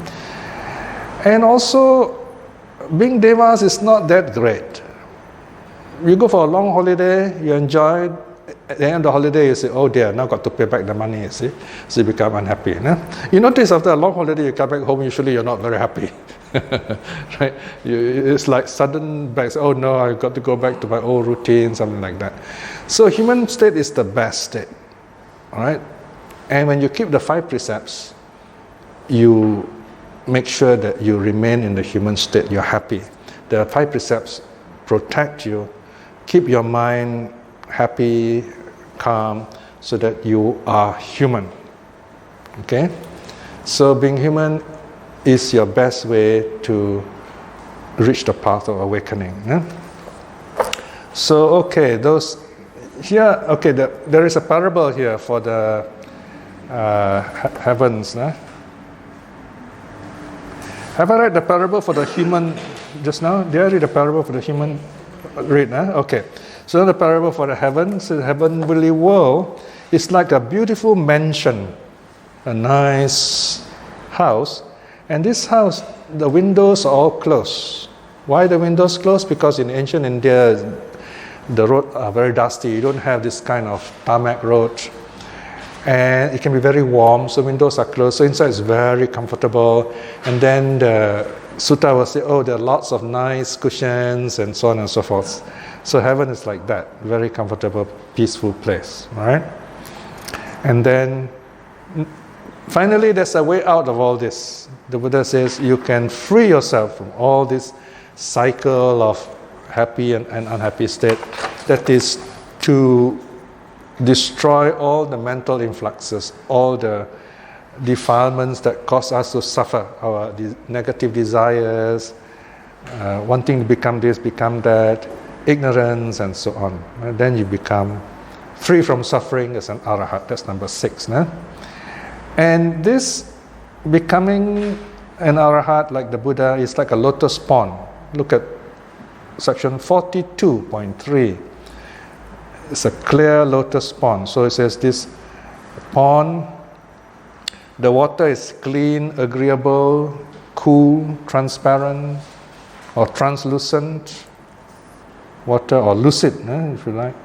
And also, being devas is not that great. You go for a long holiday, you enjoy it. At the end of the holiday, you say, oh dear, now got to pay back the money, you see. So you become unhappy. You know? You notice after a long holiday, you come back home, usually you're not very happy. Right? It's like sudden back, oh no, I've got to go back to my old routine, something like that. So human state is the best state. All right? And when you keep the 5 precepts, you make sure that you remain in the human state, you're happy. The 5 precepts protect you, keep your mind happy, calm, so that you are human. Okay? So being human is your best way to reach the path of awakening. Yeah? So, okay, those here, okay, there is a parable here for the heavens. Have I read the parable for the human just now? Did I read the parable for the human? Read, okay. So the parable for the heavens, the heavenly world is like a beautiful mansion, a nice house. And this house, the windows are all closed. Why the windows closed? Because in ancient India, the roads are very dusty. You don't have this kind of tarmac road. And it can be very warm, so windows are closed. So inside is very comfortable. And then the Sutta will say, oh, there are lots of nice cushions and so on and so forth. So heaven is like that, very comfortable, peaceful place, right? And then finally there's a way out of all this. The Buddha says you can free yourself from all this cycle of happy and unhappy state. That is to destroy all the mental influxes, all the defilements that cause us to suffer, our negative desires, wanting to become this, become that, ignorance, and so on. And then you become free from suffering as an arahat. That's number 6. And this becoming an arahat like the Buddha is like a lotus pond. Look at section 42.3. It's a clear lotus pond. So it says this pond, the water is clean, agreeable, cool, transparent, or translucent water, or lucid, if you like.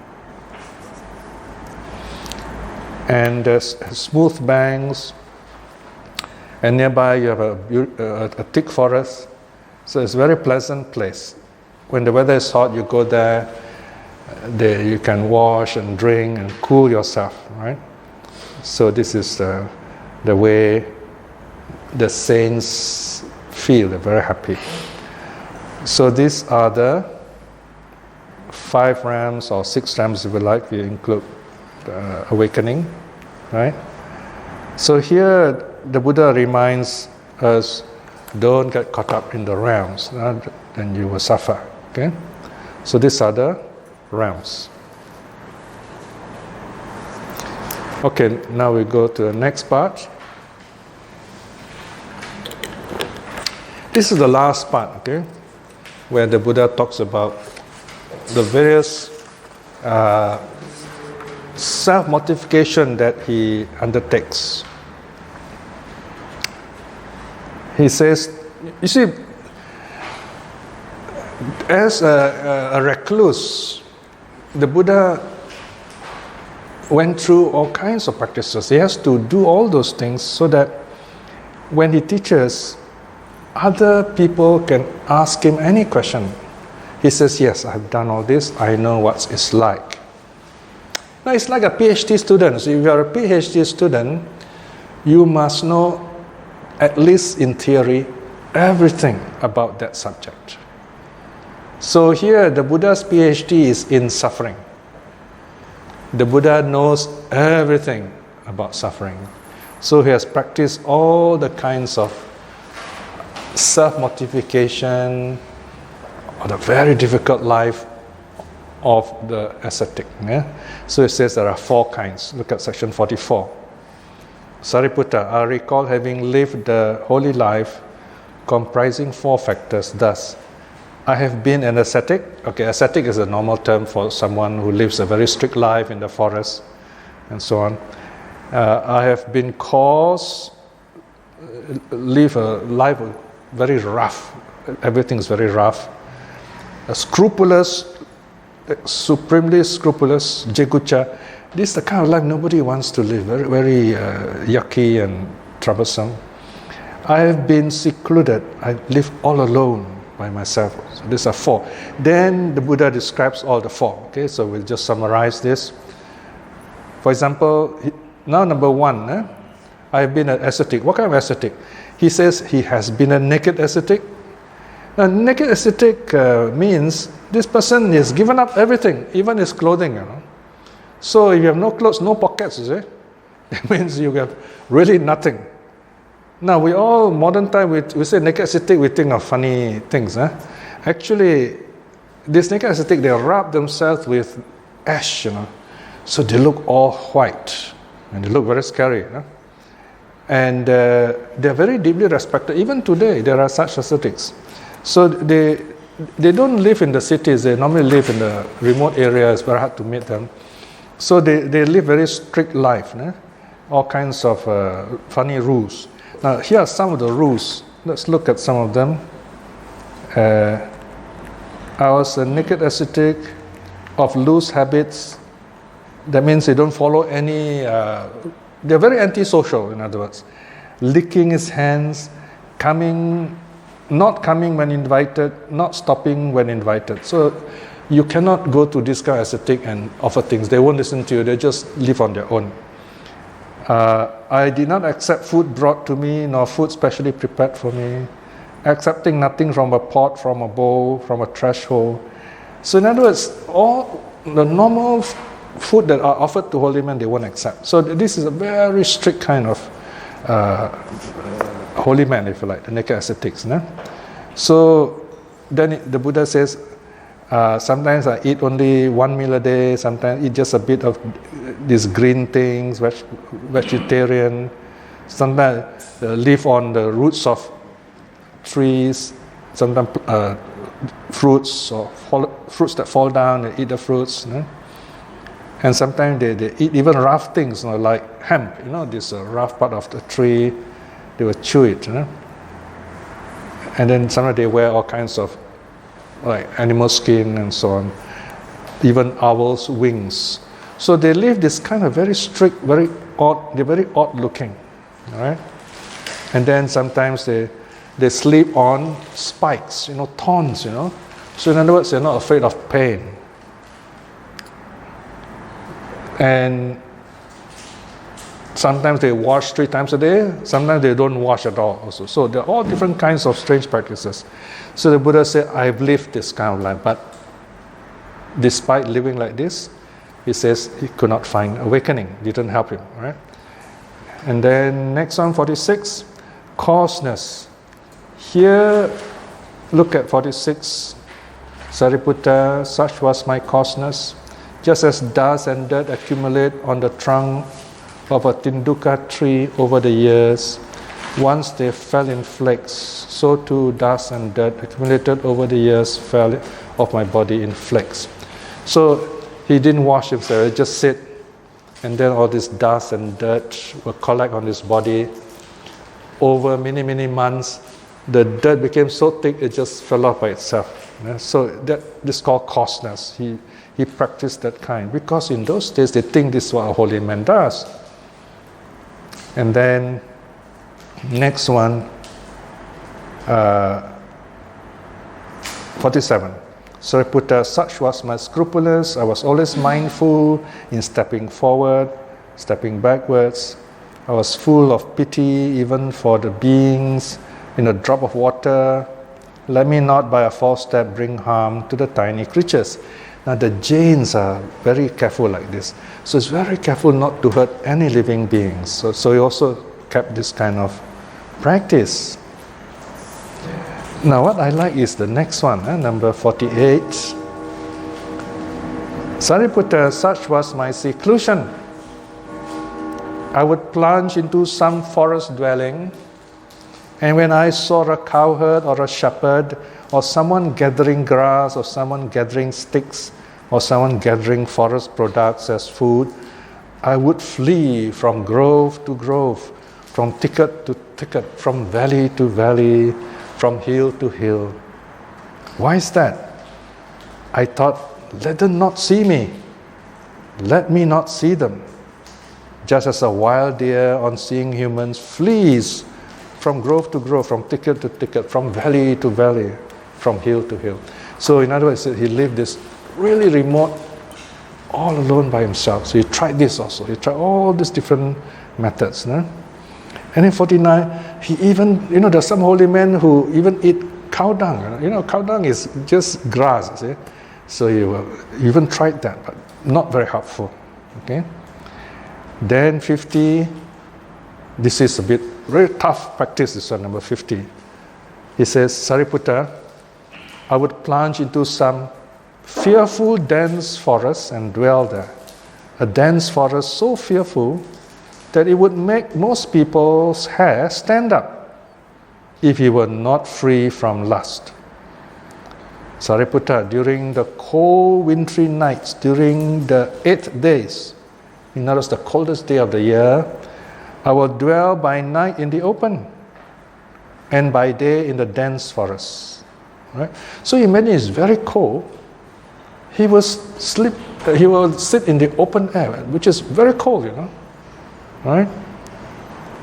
And there's smooth banks, and nearby you have a thick forest. So it's a very pleasant place. When the weather is hot, you go there. You can wash and drink and cool yourself, right? So this is the way the saints feel. They're very happy. So these are the 5 realms or 6 realms, if you like. We include the awakening, right? So here the Buddha reminds us, don't get caught up in the realms, then you will suffer. Okay? So these are the realms. Okay, now we go to the next part. This is the last part, okay, where the Buddha talks about the various self-mortification that he undertakes. He says, you see, as a recluse, the Buddha went through all kinds of practices. He has to do all those things so that when he teaches, other people can ask him any question. He says, yes, I've done all this, I know what it's like. Now it's like a PhD student. So if you are a PhD student, you must know at least in theory, everything about that subject. So here the Buddha's PhD is in suffering. The Buddha knows everything about suffering. So he has practiced all the kinds of self-mortification, or the very difficult life of the ascetic. Yeah? So it says there are 4 kinds. Look at section 44. Sariputta, I recall having lived the holy life comprising 4 factors. Thus, I have been an ascetic. Okay, ascetic is a normal term for someone who lives a very strict life in the forest and so on. I have been caused, live a life very rough. Everything is very rough. Scrupulous, supremely scrupulous, jegucha. This is the kind of life nobody wants to live. Very, very yucky and troublesome. I have been secluded. I live all alone by myself. So these are 4. Then the Buddha describes all the 4. Okay, so we'll just summarize this. For example, now number 1, I have been an ascetic. What kind of ascetic? He says he has been a naked ascetic. Now, naked ascetic means this person has given up everything, even his clothing. You know. So if you have no clothes, no pockets, you see, it means you have really nothing. Now, we all, modern time, we say naked ascetic, we think of funny things. Actually, this naked ascetic, they rub themselves with ash, you know. So they look all white, and they look very scary. You know? And they're very deeply respected. Even today, there are such ascetics. So they don't live in the cities. They normally live in the remote areas. It's very hard to meet them. So they live very strict life. All kinds of funny rules. Now, here are some of the rules. Let's look at some of them. I was a naked ascetic of loose habits. That means they don't follow any... they're very antisocial, in other words. Licking his hands, not coming when invited, not stopping when invited. So you cannot go to this kind of ascetic and offer things. They won't listen to you. They just live on their own. I did not accept food brought to me, nor food specially prepared for me, accepting nothing from a pot, from a bowl, from a threshold. So in other words, all the normal food that are offered to holy men, they won't accept. So this is a very strict kind of holy man, if you like, the naked ascetics. No? So then the Buddha says, sometimes I eat only 1 meal a day, sometimes eat just a bit of these green things, vegetarian. Sometimes live on the roots of trees, sometimes fruits or fruits that fall down and eat the fruits. And sometimes they eat even rough things, like hemp, this rough part of the tree, they will chew it. And then sometimes they wear all kinds of like animal skin and so on, even owls' wings. So they live this kind of very strict, very odd, they're very odd looking, all right? And then sometimes they sleep on spikes, thorns, So in other words, they're not afraid of pain. And sometimes they wash 3 times a day, sometimes they don't wash at all also. So there are all different kinds of strange practices. So the Buddha said, I've lived this kind of life, but despite living like this, he says he could not find awakening, didn't help him, right? And then next one, 46, coarseness. Here, look at 46, Sariputta, such was my coarseness. Just as dust and dirt accumulate on the trunk of a tinduka tree over the years, once they fell in flakes, so too dust and dirt accumulated over the years fell off my body in flakes. So he didn't wash himself, he just sit, and then all this dust and dirt will collect on his body. Over many, many months, the dirt became so thick it just fell off by itself. So this is called coarseness. He practiced that kind, because in those days they think this is what a holy man does. And then next one, 47. Sariputta, such was my scrupulous. I was always mindful in stepping forward, stepping backwards, I was full of pity even for the beings in a drop of water. Let me not by a false step bring harm to the tiny creatures. Now the Jains are very careful like this. So it's very careful not to hurt any living beings. So he also kept this kind of practice. Now what I like is the next one, number 48. Sariputta, such was my seclusion. I would plunge into some forest dwelling, and when I saw a cowherd or a shepherd or someone gathering grass or someone gathering sticks or someone gathering forest products as food, I would flee from grove to grove, from thicket to thicket, from valley to valley, from hill to hill. Why is that? I thought, let them not see me. Let me not see them. Just as a wild deer on seeing humans flees from grove to grove, from thicket to thicket, from valley to valley, from hill to hill. So in other words, he lived this really remote, all alone by himself. So he tried this also. He tried all these different methods. No? And in 49, he even, there's some holy men who even eat cow dung. Cow dung is just grass, you see. So he even tried that, but not very helpful. Okay. Then 50, this is a bit very tough practice, this one, number 50. He says, Sariputta, I would plunge into some fearful dense forest and dwell there. A dense forest so fearful that it would make most people's hair stand up if he were not free from lust. Sariputta, during the cold wintry nights, during the 8 days, in other words, the coldest day of the year, I will dwell by night in the open and by day in the dense forest. Right? So imagine it's very cold. He will sit in the open air, which is very cold, Right?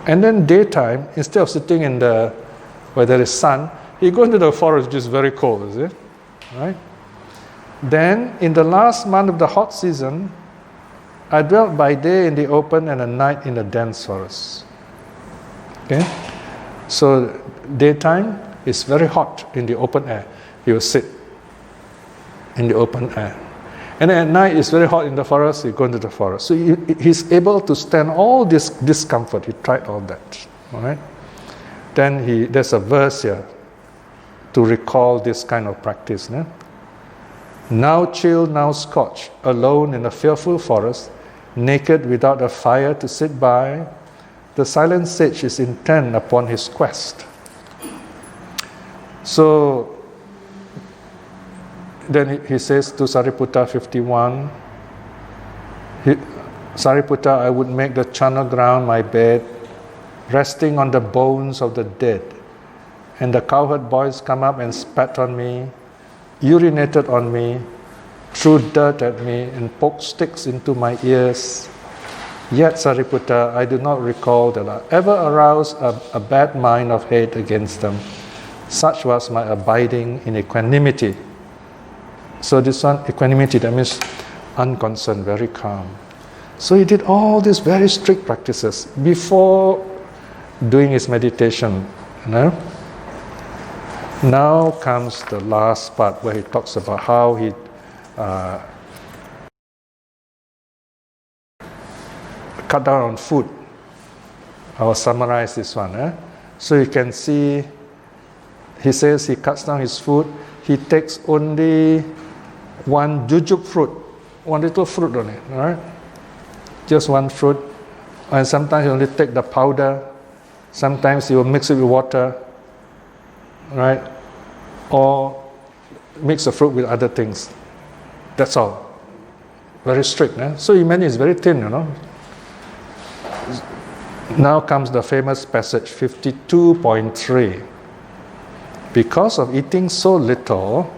And then daytime, instead of sitting in where there is sun, he goes into the forest, which is very cold, is it? Right? Then, in the last month of the hot season, I dwelt by day in the open and at night in the dense forest. Okay? So, daytime is very hot in the open air. He will sit in the open air. And at night it's very hot in the forest, he go into the forest. So he's able to stand all this discomfort. He tried all that. All right? Then there's a verse here to recall this kind of practice. Now chill, now scorched, alone in a fearful forest, naked without a fire to sit by, the silent sage is intent upon his quest. So then he says to Sariputta 51, Sariputta, I would make the charnel ground my bed, resting on the bones of the dead. And the cowherd boys come up and spat on me, urinated on me, threw dirt at me, and poked sticks into my ears. Yet, Sariputta, I do not recall that I ever aroused a bad mind of hate against them. Such was my abiding in equanimity. So this one, equanimity, that means unconcerned, very calm. So he did all these very strict practices before doing his meditation. Now comes the last part where he talks about how he cut down on food. I will summarize this one. So you can see, he says he cuts down his food. He takes only one jujuk fruit, one little fruit on it, all right? Just one fruit. And sometimes he only take the powder. Sometimes he will mix it with water, right? Or mix the fruit with other things. That's all. Very strict. So imagine it's very thin, Now comes the famous passage 52.3. Because of eating so little,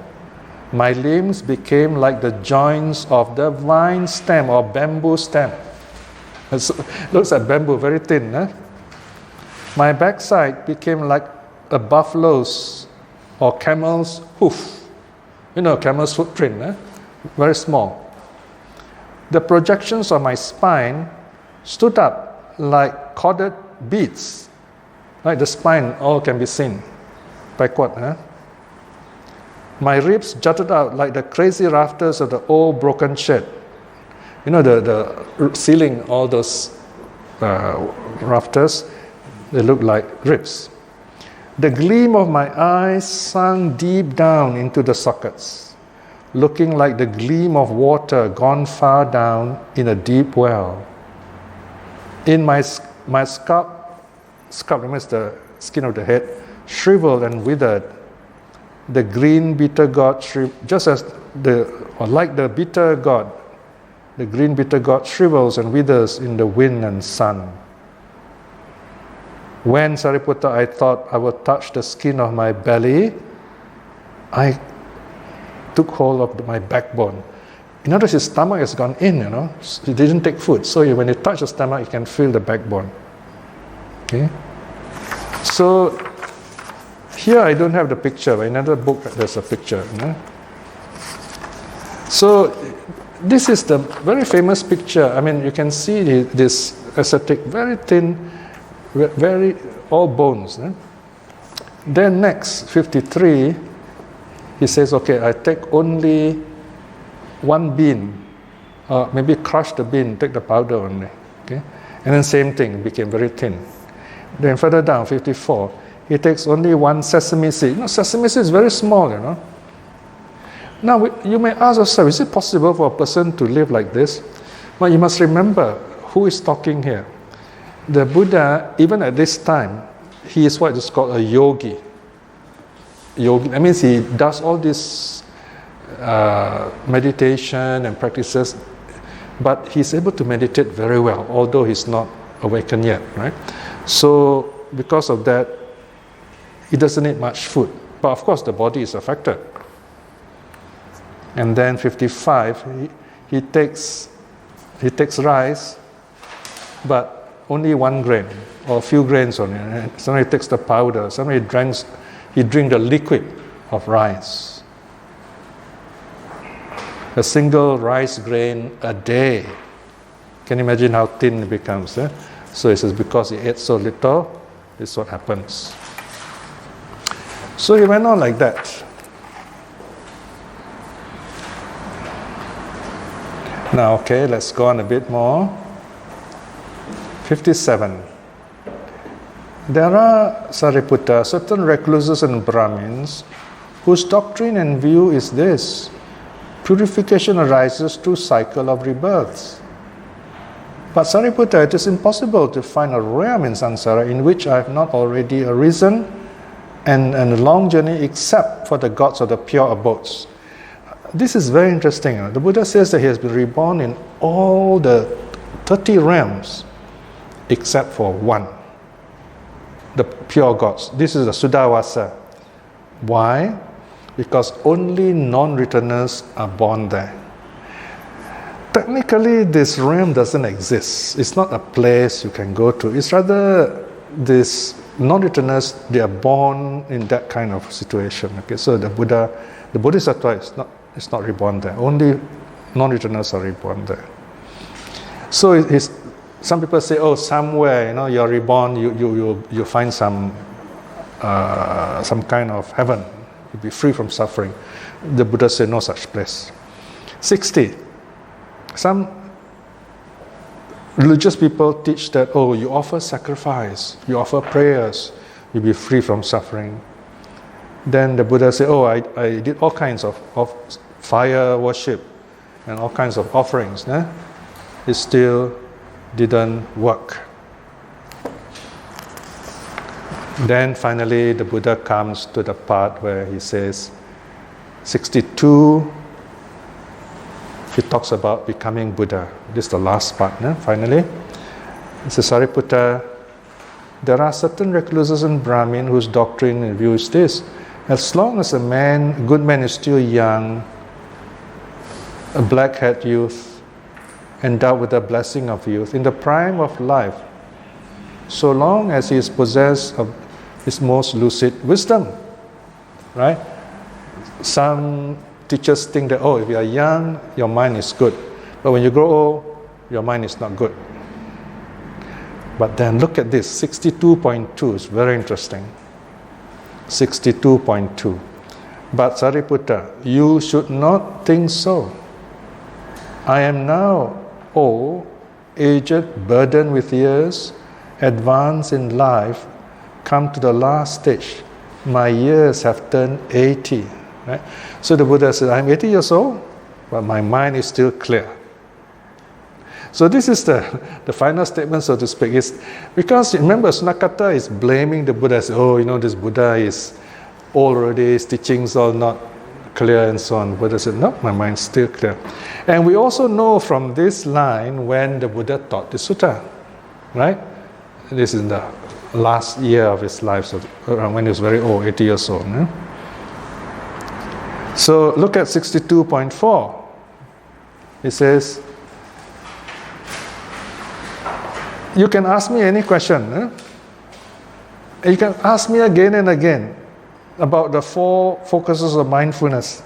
my limbs became like the joints of the vine stem or bamboo stem. It looks like bamboo, very thin. My backside became like a buffalo's or camel's hoof. Camel's footprint, very small. The projections of my spine stood up like corded beads, like the spine all can be seen backward. My ribs jutted out like the crazy rafters of the old broken shed. You know, the ceiling, all those rafters, they look like ribs. The gleam of my eyes sunk deep down into the sockets, looking like the gleam of water gone far down in a deep well. In my scalp means the skin of the head, shriveled and withered. The green bitter god, just as like the bitter god, the green bitter god shrivels and withers in the wind and sun. When, Sariputta, I thought I would touch the skin of my belly, I took hold of my backbone. In other words, his stomach has gone in, you know. He didn't take food. So when you touch the stomach, you can feel the backbone. Okay? So, here I don't have the picture, but in another book there's a picture. You know? So, this is the very famous picture. I mean, you can see this ascetic, very thin, very all bones. Then next, 53, he says, okay, I take only one bean, maybe crush the bean, take the powder only. Okay? And then same thing, became very thin. Then further down, 54, he takes only one sesame seed. You know, sesame seed is very small, you know. Now, you may ask yourself, is it possible for a person to live like this? Well, you must remember who is talking here. The Buddha, even at this time, he is what is called a yogi. Yogi, that means he does all this meditation and practices, but he's able to meditate very well, although he's not awakened yet, right? So, because of that, he doesn't need much food. But of course, the body is affected. And then 55, he takes rice, but only 1 grain or a few grains only. Somebody takes the powder. Somebody drinks the liquid of rice. A single rice grain a day. Can you imagine how thin it becomes? Eh? So he says, because he ate so little, this is what happens. So he went on like that. Now, okay, let's go on a bit more. 57. There are, Sariputta, certain recluses and Brahmins whose doctrine and view is this: purification arises through cycle of rebirths. But Sariputta, it is impossible to find a realm in samsara in which I have not already arisen and a long journey except for the gods of the pure abodes. This is very interesting. The Buddha says that he has been reborn in all the 30 realms except for one, the pure gods. This is the Suddhavasa. Why? Because only non-returners are born there. Technically, this realm doesn't exist. It's not a place you can go to. It's rather these non-returners, they are born in that kind of situation. Okay, so the Buddha, the Bodhisattva is not reborn there. Only non-returners are reborn there. So some people say, oh, somewhere, you're reborn, you find some kind of heaven. You'll be free from suffering. The Buddha said no such place. 60. Some religious people teach that, oh, you offer sacrifice, you offer prayers, you'll be free from suffering. Then the Buddha said, oh, I did all kinds of fire worship and all kinds of offerings. It still didn't work. Then finally the Buddha comes to the part where he says, 62, he talks about becoming Buddha. This is the last part, finally. He says, Sariputta, there are certain recluses and Brahmin whose doctrine and view is this: as long as a good man is still young, a black-haired youth, endowed with the blessing of youth, in the prime of life, so long as he is possessed of his most lucid wisdom, right? Some teachers think that, oh, if you are young, your mind is good. But when you grow old, your mind is not good. But then look at this, 62.2 is very interesting. 62.2. But Sariputta, you should not think so. I am now old, aged, burdened with years, advanced in life, come to the last stage. My years have turned 80. Right? So the Buddha said, I'm 80 years old, but my mind is still clear. So this is the final statement, so to speak. Is because remember, Sunakata is blaming the Buddha. Says, this Buddha is old already, his teachings are not clear and so on. The Buddha said, no, my mind's still clear. And we also know from this line when the Buddha taught the sutta, right? This is in the last year of his life, so around when he was very old, 80 years old. No? So look at 62.4. It says, you can ask me any question. You can ask me again and again about the 4 focuses of mindfulness,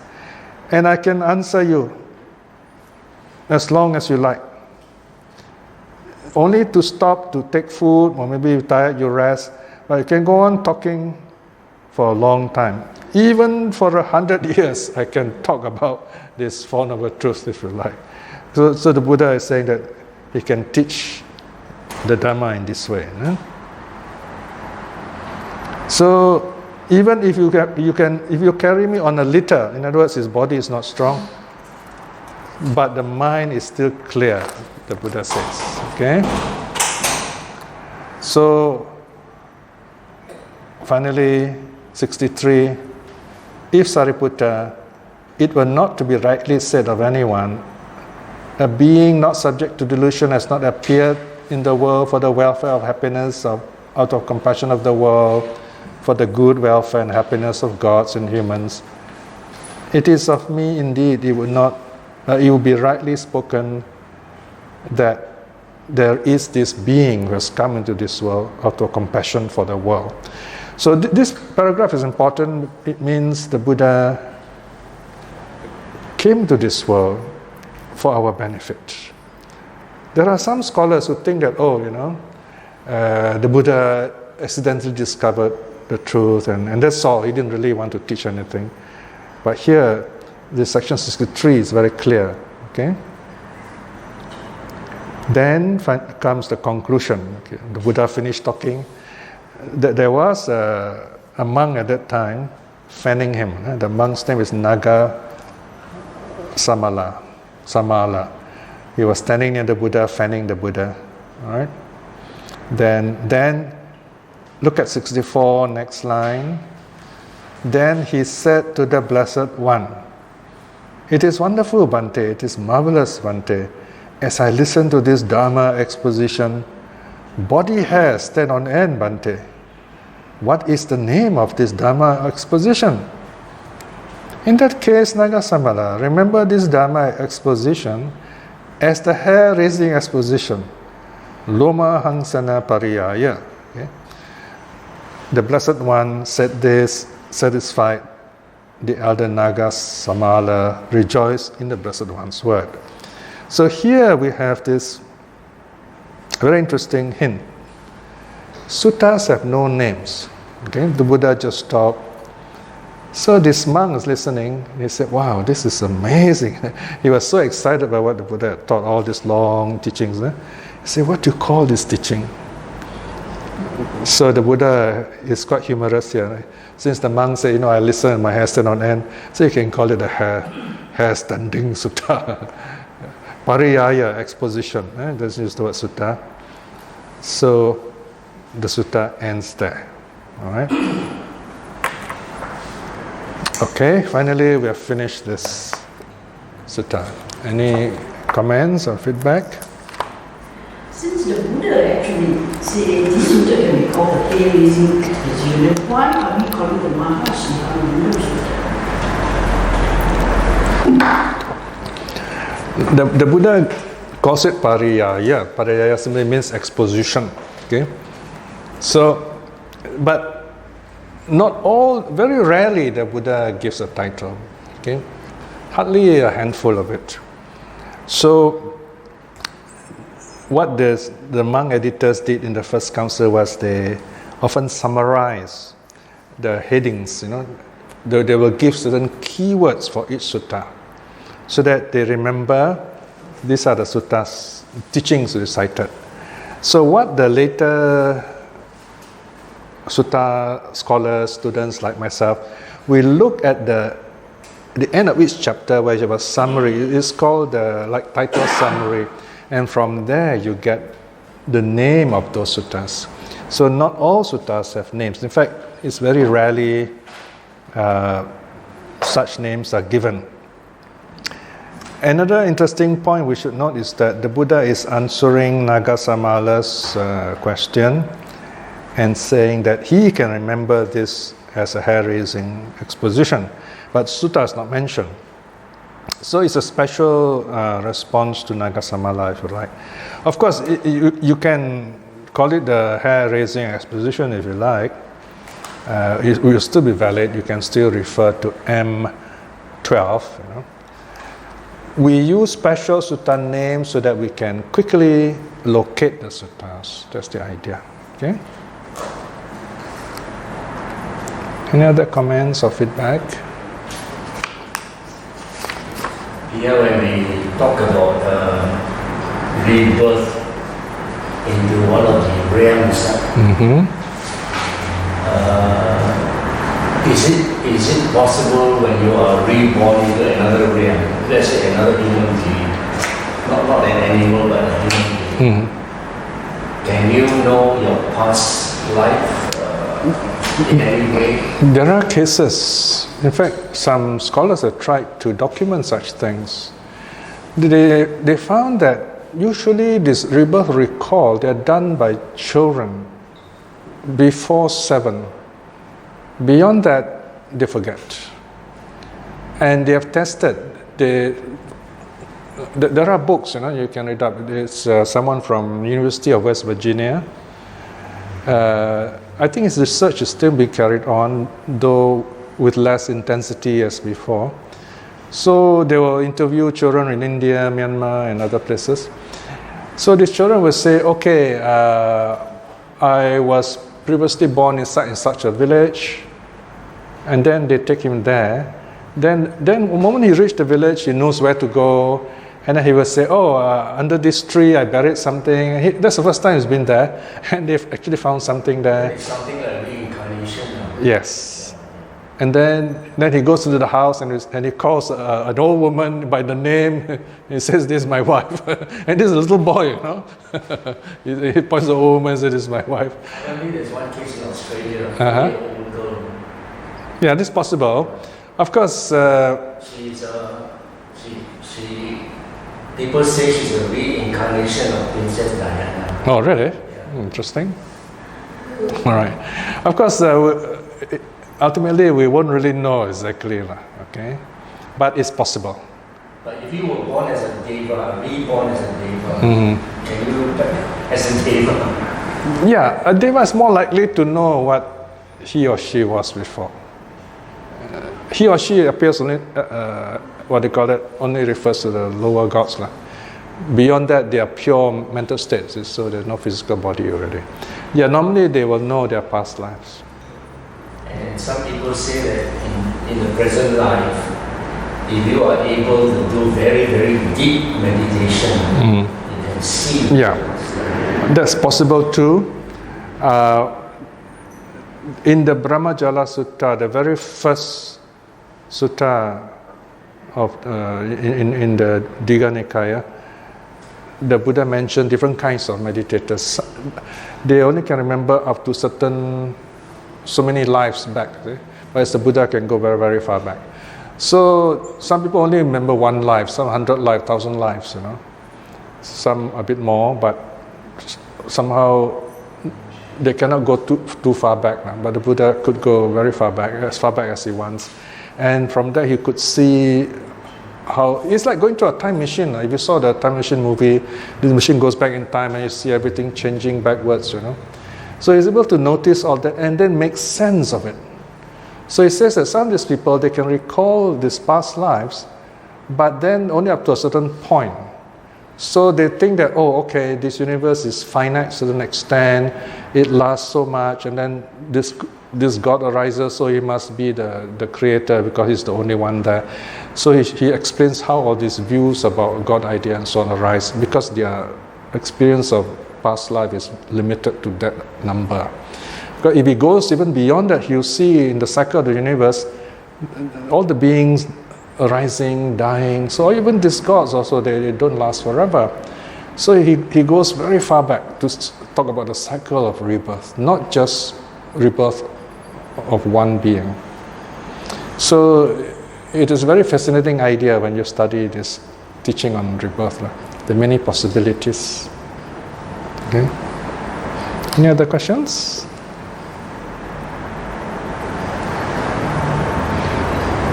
and I can answer you as long as you like. Only to stop to take food, or maybe you're tired, you rest, but you can go on talking for a long time. Even for 100 years, I can talk about this Four Noble Truths if you like. So the Buddha is saying that he can teach the Dhamma in this way. No? So even if if you carry me on a litter, in other words, his body is not strong, but the mind is still clear, the Buddha says. Okay? So finally, 63, if Sariputta, it were not to be rightly said of anyone, a being not subject to delusion has not appeared in the world for the welfare of happiness, out of compassion of the world, for the good welfare and happiness of gods and humans. It is of me indeed, it would be rightly spoken that there is this being who has come into this world out of compassion for the world. So this paragraph is important. It means the Buddha came to this world for our benefit. There are some scholars who think that, the Buddha accidentally discovered the truth and that's all. He didn't really want to teach anything. But here, this section 63 is very clear. Okay? Then comes the conclusion. Okay? The Buddha finished talking. There was a monk at that time fanning him. The monk's name is Nāga samāla. He was standing near the Buddha, fanning the Buddha. All right? Then look at 64, next line. Then he said to the Blessed One, it is wonderful, Bhante, it is marvelous, Bhante. As I listen to this Dharma exposition, body hairs stand on end, Bhante. What is the name of this Dharma exposition? In that case, Nāga samāla, remember this Dharma exposition as the hair-raising exposition, Loma hangsana pariyaya. Okay? The Blessed One said this, satisfied. The elder Nāga samāla rejoiced in the Blessed One's word. So here we have this very interesting hint. Suttas have no names. Okay? The Buddha just talked. So this monk is listening. He said, wow, this is amazing. He was so excited by what the Buddha had taught, all these long teachings. He said, what do you call this teaching? So the Buddha is quite humorous here. Since the monk said, I listen and my hair stand on end, so you can call it a hair standing sutta. Pariyaya exposition. Let's use the word sutta. So the sutta ends there. All right. Okay, finally we have finished this sutta. Any comments or feedback? Since the Buddha actually said this sutta can be called a hair-raising exposition, why are we calling the Maha sutta? The Buddha calls it pariyaya. Pariyaya simply means exposition. Okay, so, but not all, very rarely the Buddha gives a title. Okay, hardly a handful of it. So what the monk editors did in the first council was they often summarize the headings, they will give certain keywords for each sutta so that they remember these are the suttas, teachings recited. So what the later sutta scholars, students like myself, we look at the end of each chapter where you have a summary. It's called the title summary, and from there you get the name of those suttas. So not all suttas have names. In fact, it's very rarely such names are given. Another interesting point we should note is that the Buddha is answering Nāga samāla's question and saying that he can remember this as a hair-raising exposition, but sutta is not mentioned. So it's a special response to Nāga samāla, if you like. Of course, you can call it the hair-raising exposition if you like. It will still be valid. You can still refer to M12. We use special sutta names so that we can quickly locate the suttas. That's the idea. Okay. Any other comments or feedback? Here, when we talk about rebirth into one of the realms, is it possible when you are reborn into another realm, let's say another human being, not an animal but a human being, can you know your past life in any way? There are cases. In fact, some scholars have tried to document such things. They found that usually this rebirth recall, they're done by children before 7. Beyond that, they forget. And they have tested. There are books, you can read up. There's someone from University of West Virginia. I think his research is still being carried on, though with less intensity as before. So they will interview children in India, Myanmar, and other places. So these children will say, okay, I was previously born in such a village, and then they take him there. Then the moment he reached the village, he knows where to go, and then he will say, under this tree I buried something. That's the first time he's been there, and they've actually found something there. It's something like reincarnation. Yes. And then he goes into the house and he calls an old woman by the name. He says, "This is my wife." And this is a little boy, he points to the old woman and says, "This is my wife." Apparently there's one case in Australia, Uh-huh. a old girl. Yeah, this is possible. Of course, people say she's a reincarnation of Princess Diana. oh, really? Yeah. Interesting. All right. Of course, ultimately, we won't really know exactly, okay? But it's possible. But if you were born as a deva, reborn as a deva, can you look back as a deva? Yeah, a deva is more likely to know what he or she was before. He or she appears only, what they call it, only refers to the lower gods. Beyond that, they are pure mental states, so there's no physical body already. Yeah, normally they will know their past lives. And some people say that in the present life, if you are able to do very, very deep meditation, you can see. Yeah, that's possible too. In the Brahmajala Sutta, the very first sutta of in the Digha Nikaya, the Buddha mentioned different kinds of meditators. They only can remember up to so many lives back, whereas the Buddha can go very, very far back. So some people only remember one life, some 100 lives, 1,000 lives, Some a bit more, but somehow they cannot go too far back. But the Buddha could go very far back as he wants. And from there he could see how, it's like going to a time machine. If you saw the time machine movie, the machine goes back in time and you see everything changing backwards, So he's able to notice all that and then make sense of it. So he says that some of these people, they can recall these past lives, but then only up to a certain point. So they think that, oh, okay, this universe is finite to an extent, it lasts so much, and then this God arises, so he must be the creator because he's the only one there. So he explains how all these views about God idea and so on arise, because their experience of past life is limited to that number. Because if he goes even beyond that, you see in the cycle of the universe, all the beings arising, dying, so even these gods also, they don't last forever. So he goes very far back to talk about the cycle of rebirth, not just rebirth of one being. So it is a very fascinating idea when you study this teaching on rebirth, the many possibilities. Okay. Any other questions?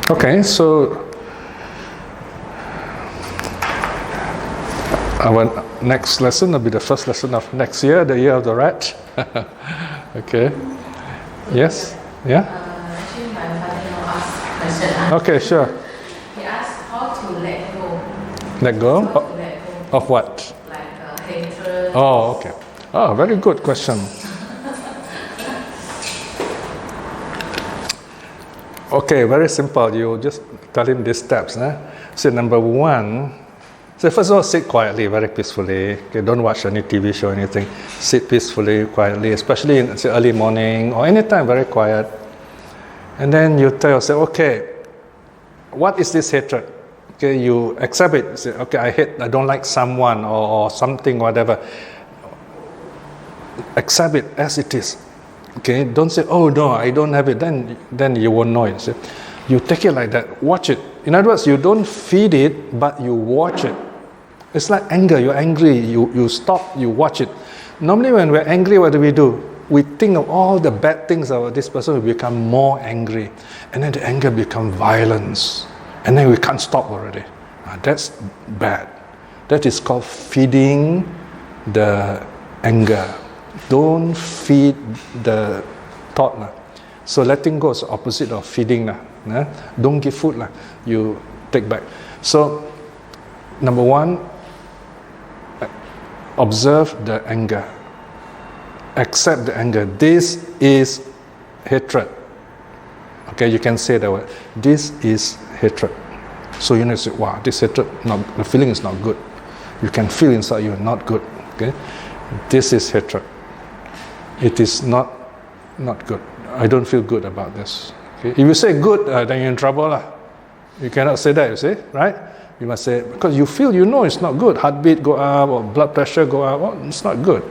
Okay, so our next lesson will be the first lesson of next year, the year of the rat. Okay. Yes? Yeah? Actually, my father asked a question. Okay, sure. He asked how to let go. Let go? How to let go. Of what? Like hatred. Oh, okay. Oh, very good question. Okay, very simple. You just tell him these steps. So number one, so first of all, sit quietly, very peacefully. Okay, don't watch any TV show or anything. Sit peacefully, quietly, especially in early morning or anytime, very quiet. And then you tell yourself, okay, what is this hatred? Okay, you accept it. You say, okay, I don't like someone or something, whatever. Accept it as it is. Okay, don't say, oh no, I don't have it. Then you won't know it. See? You take it like that. Watch it. In other words, you don't feed it, but you watch it. It's like anger. You're angry. You stop. You watch it. Normally, when we're angry, what do? We think of all the bad things about this person. We become more angry, and then the anger becomes violence, and then we can't stop already. That's bad. That is called feeding the anger. Don't feed the thought. So letting go is the opposite of feeding. Don't give food. You take back. So number one, observe the anger. Accept the anger. This is hatred. Okay, you can say that word. This is hatred. So you need to say, wow, this hatred, the feeling is not good. You can feel inside you, not good. Okay, this is hatred. It is not good. I don't feel good about this. Okay? If you say good, then you're in trouble. You cannot say that, you see, right? You must say, because you feel, it's not good. Heartbeat go up or blood pressure go up. Oh, it's not good.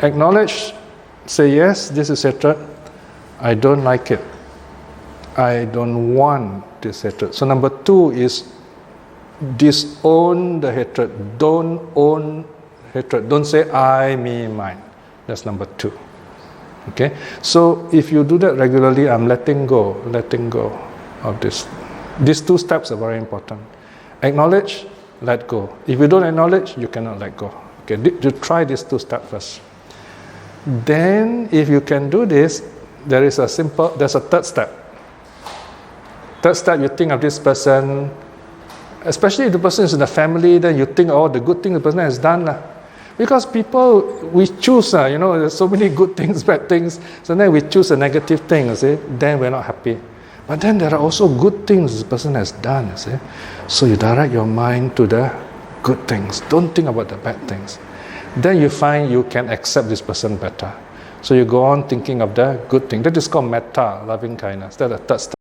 Acknowledge, say, yes, this is hatred. I don't like it. I don't want this hatred. So number two is disown the hatred. Don't own hatred. Don't say I, me, mine. That's number two. Okay? So if you do that regularly, I'm letting go of this. These two steps are very important. Acknowledge, let go. If you don't acknowledge, you cannot let go. Okay? You try these two steps first. Then, if you can do this, there's a third step. Third step, you think of this person, especially if the person is in the family, then you think of all the good things the person has done. Because people, we choose, there's so many good things, bad things, so then we choose a negative thing, then we're not happy. But then there are also good things the person has done, so you direct your mind to the good things. Don't think about the bad things. Then you find you can accept this person better. So you go on thinking of the good thing. That is called metta, loving kindness. That's the third step.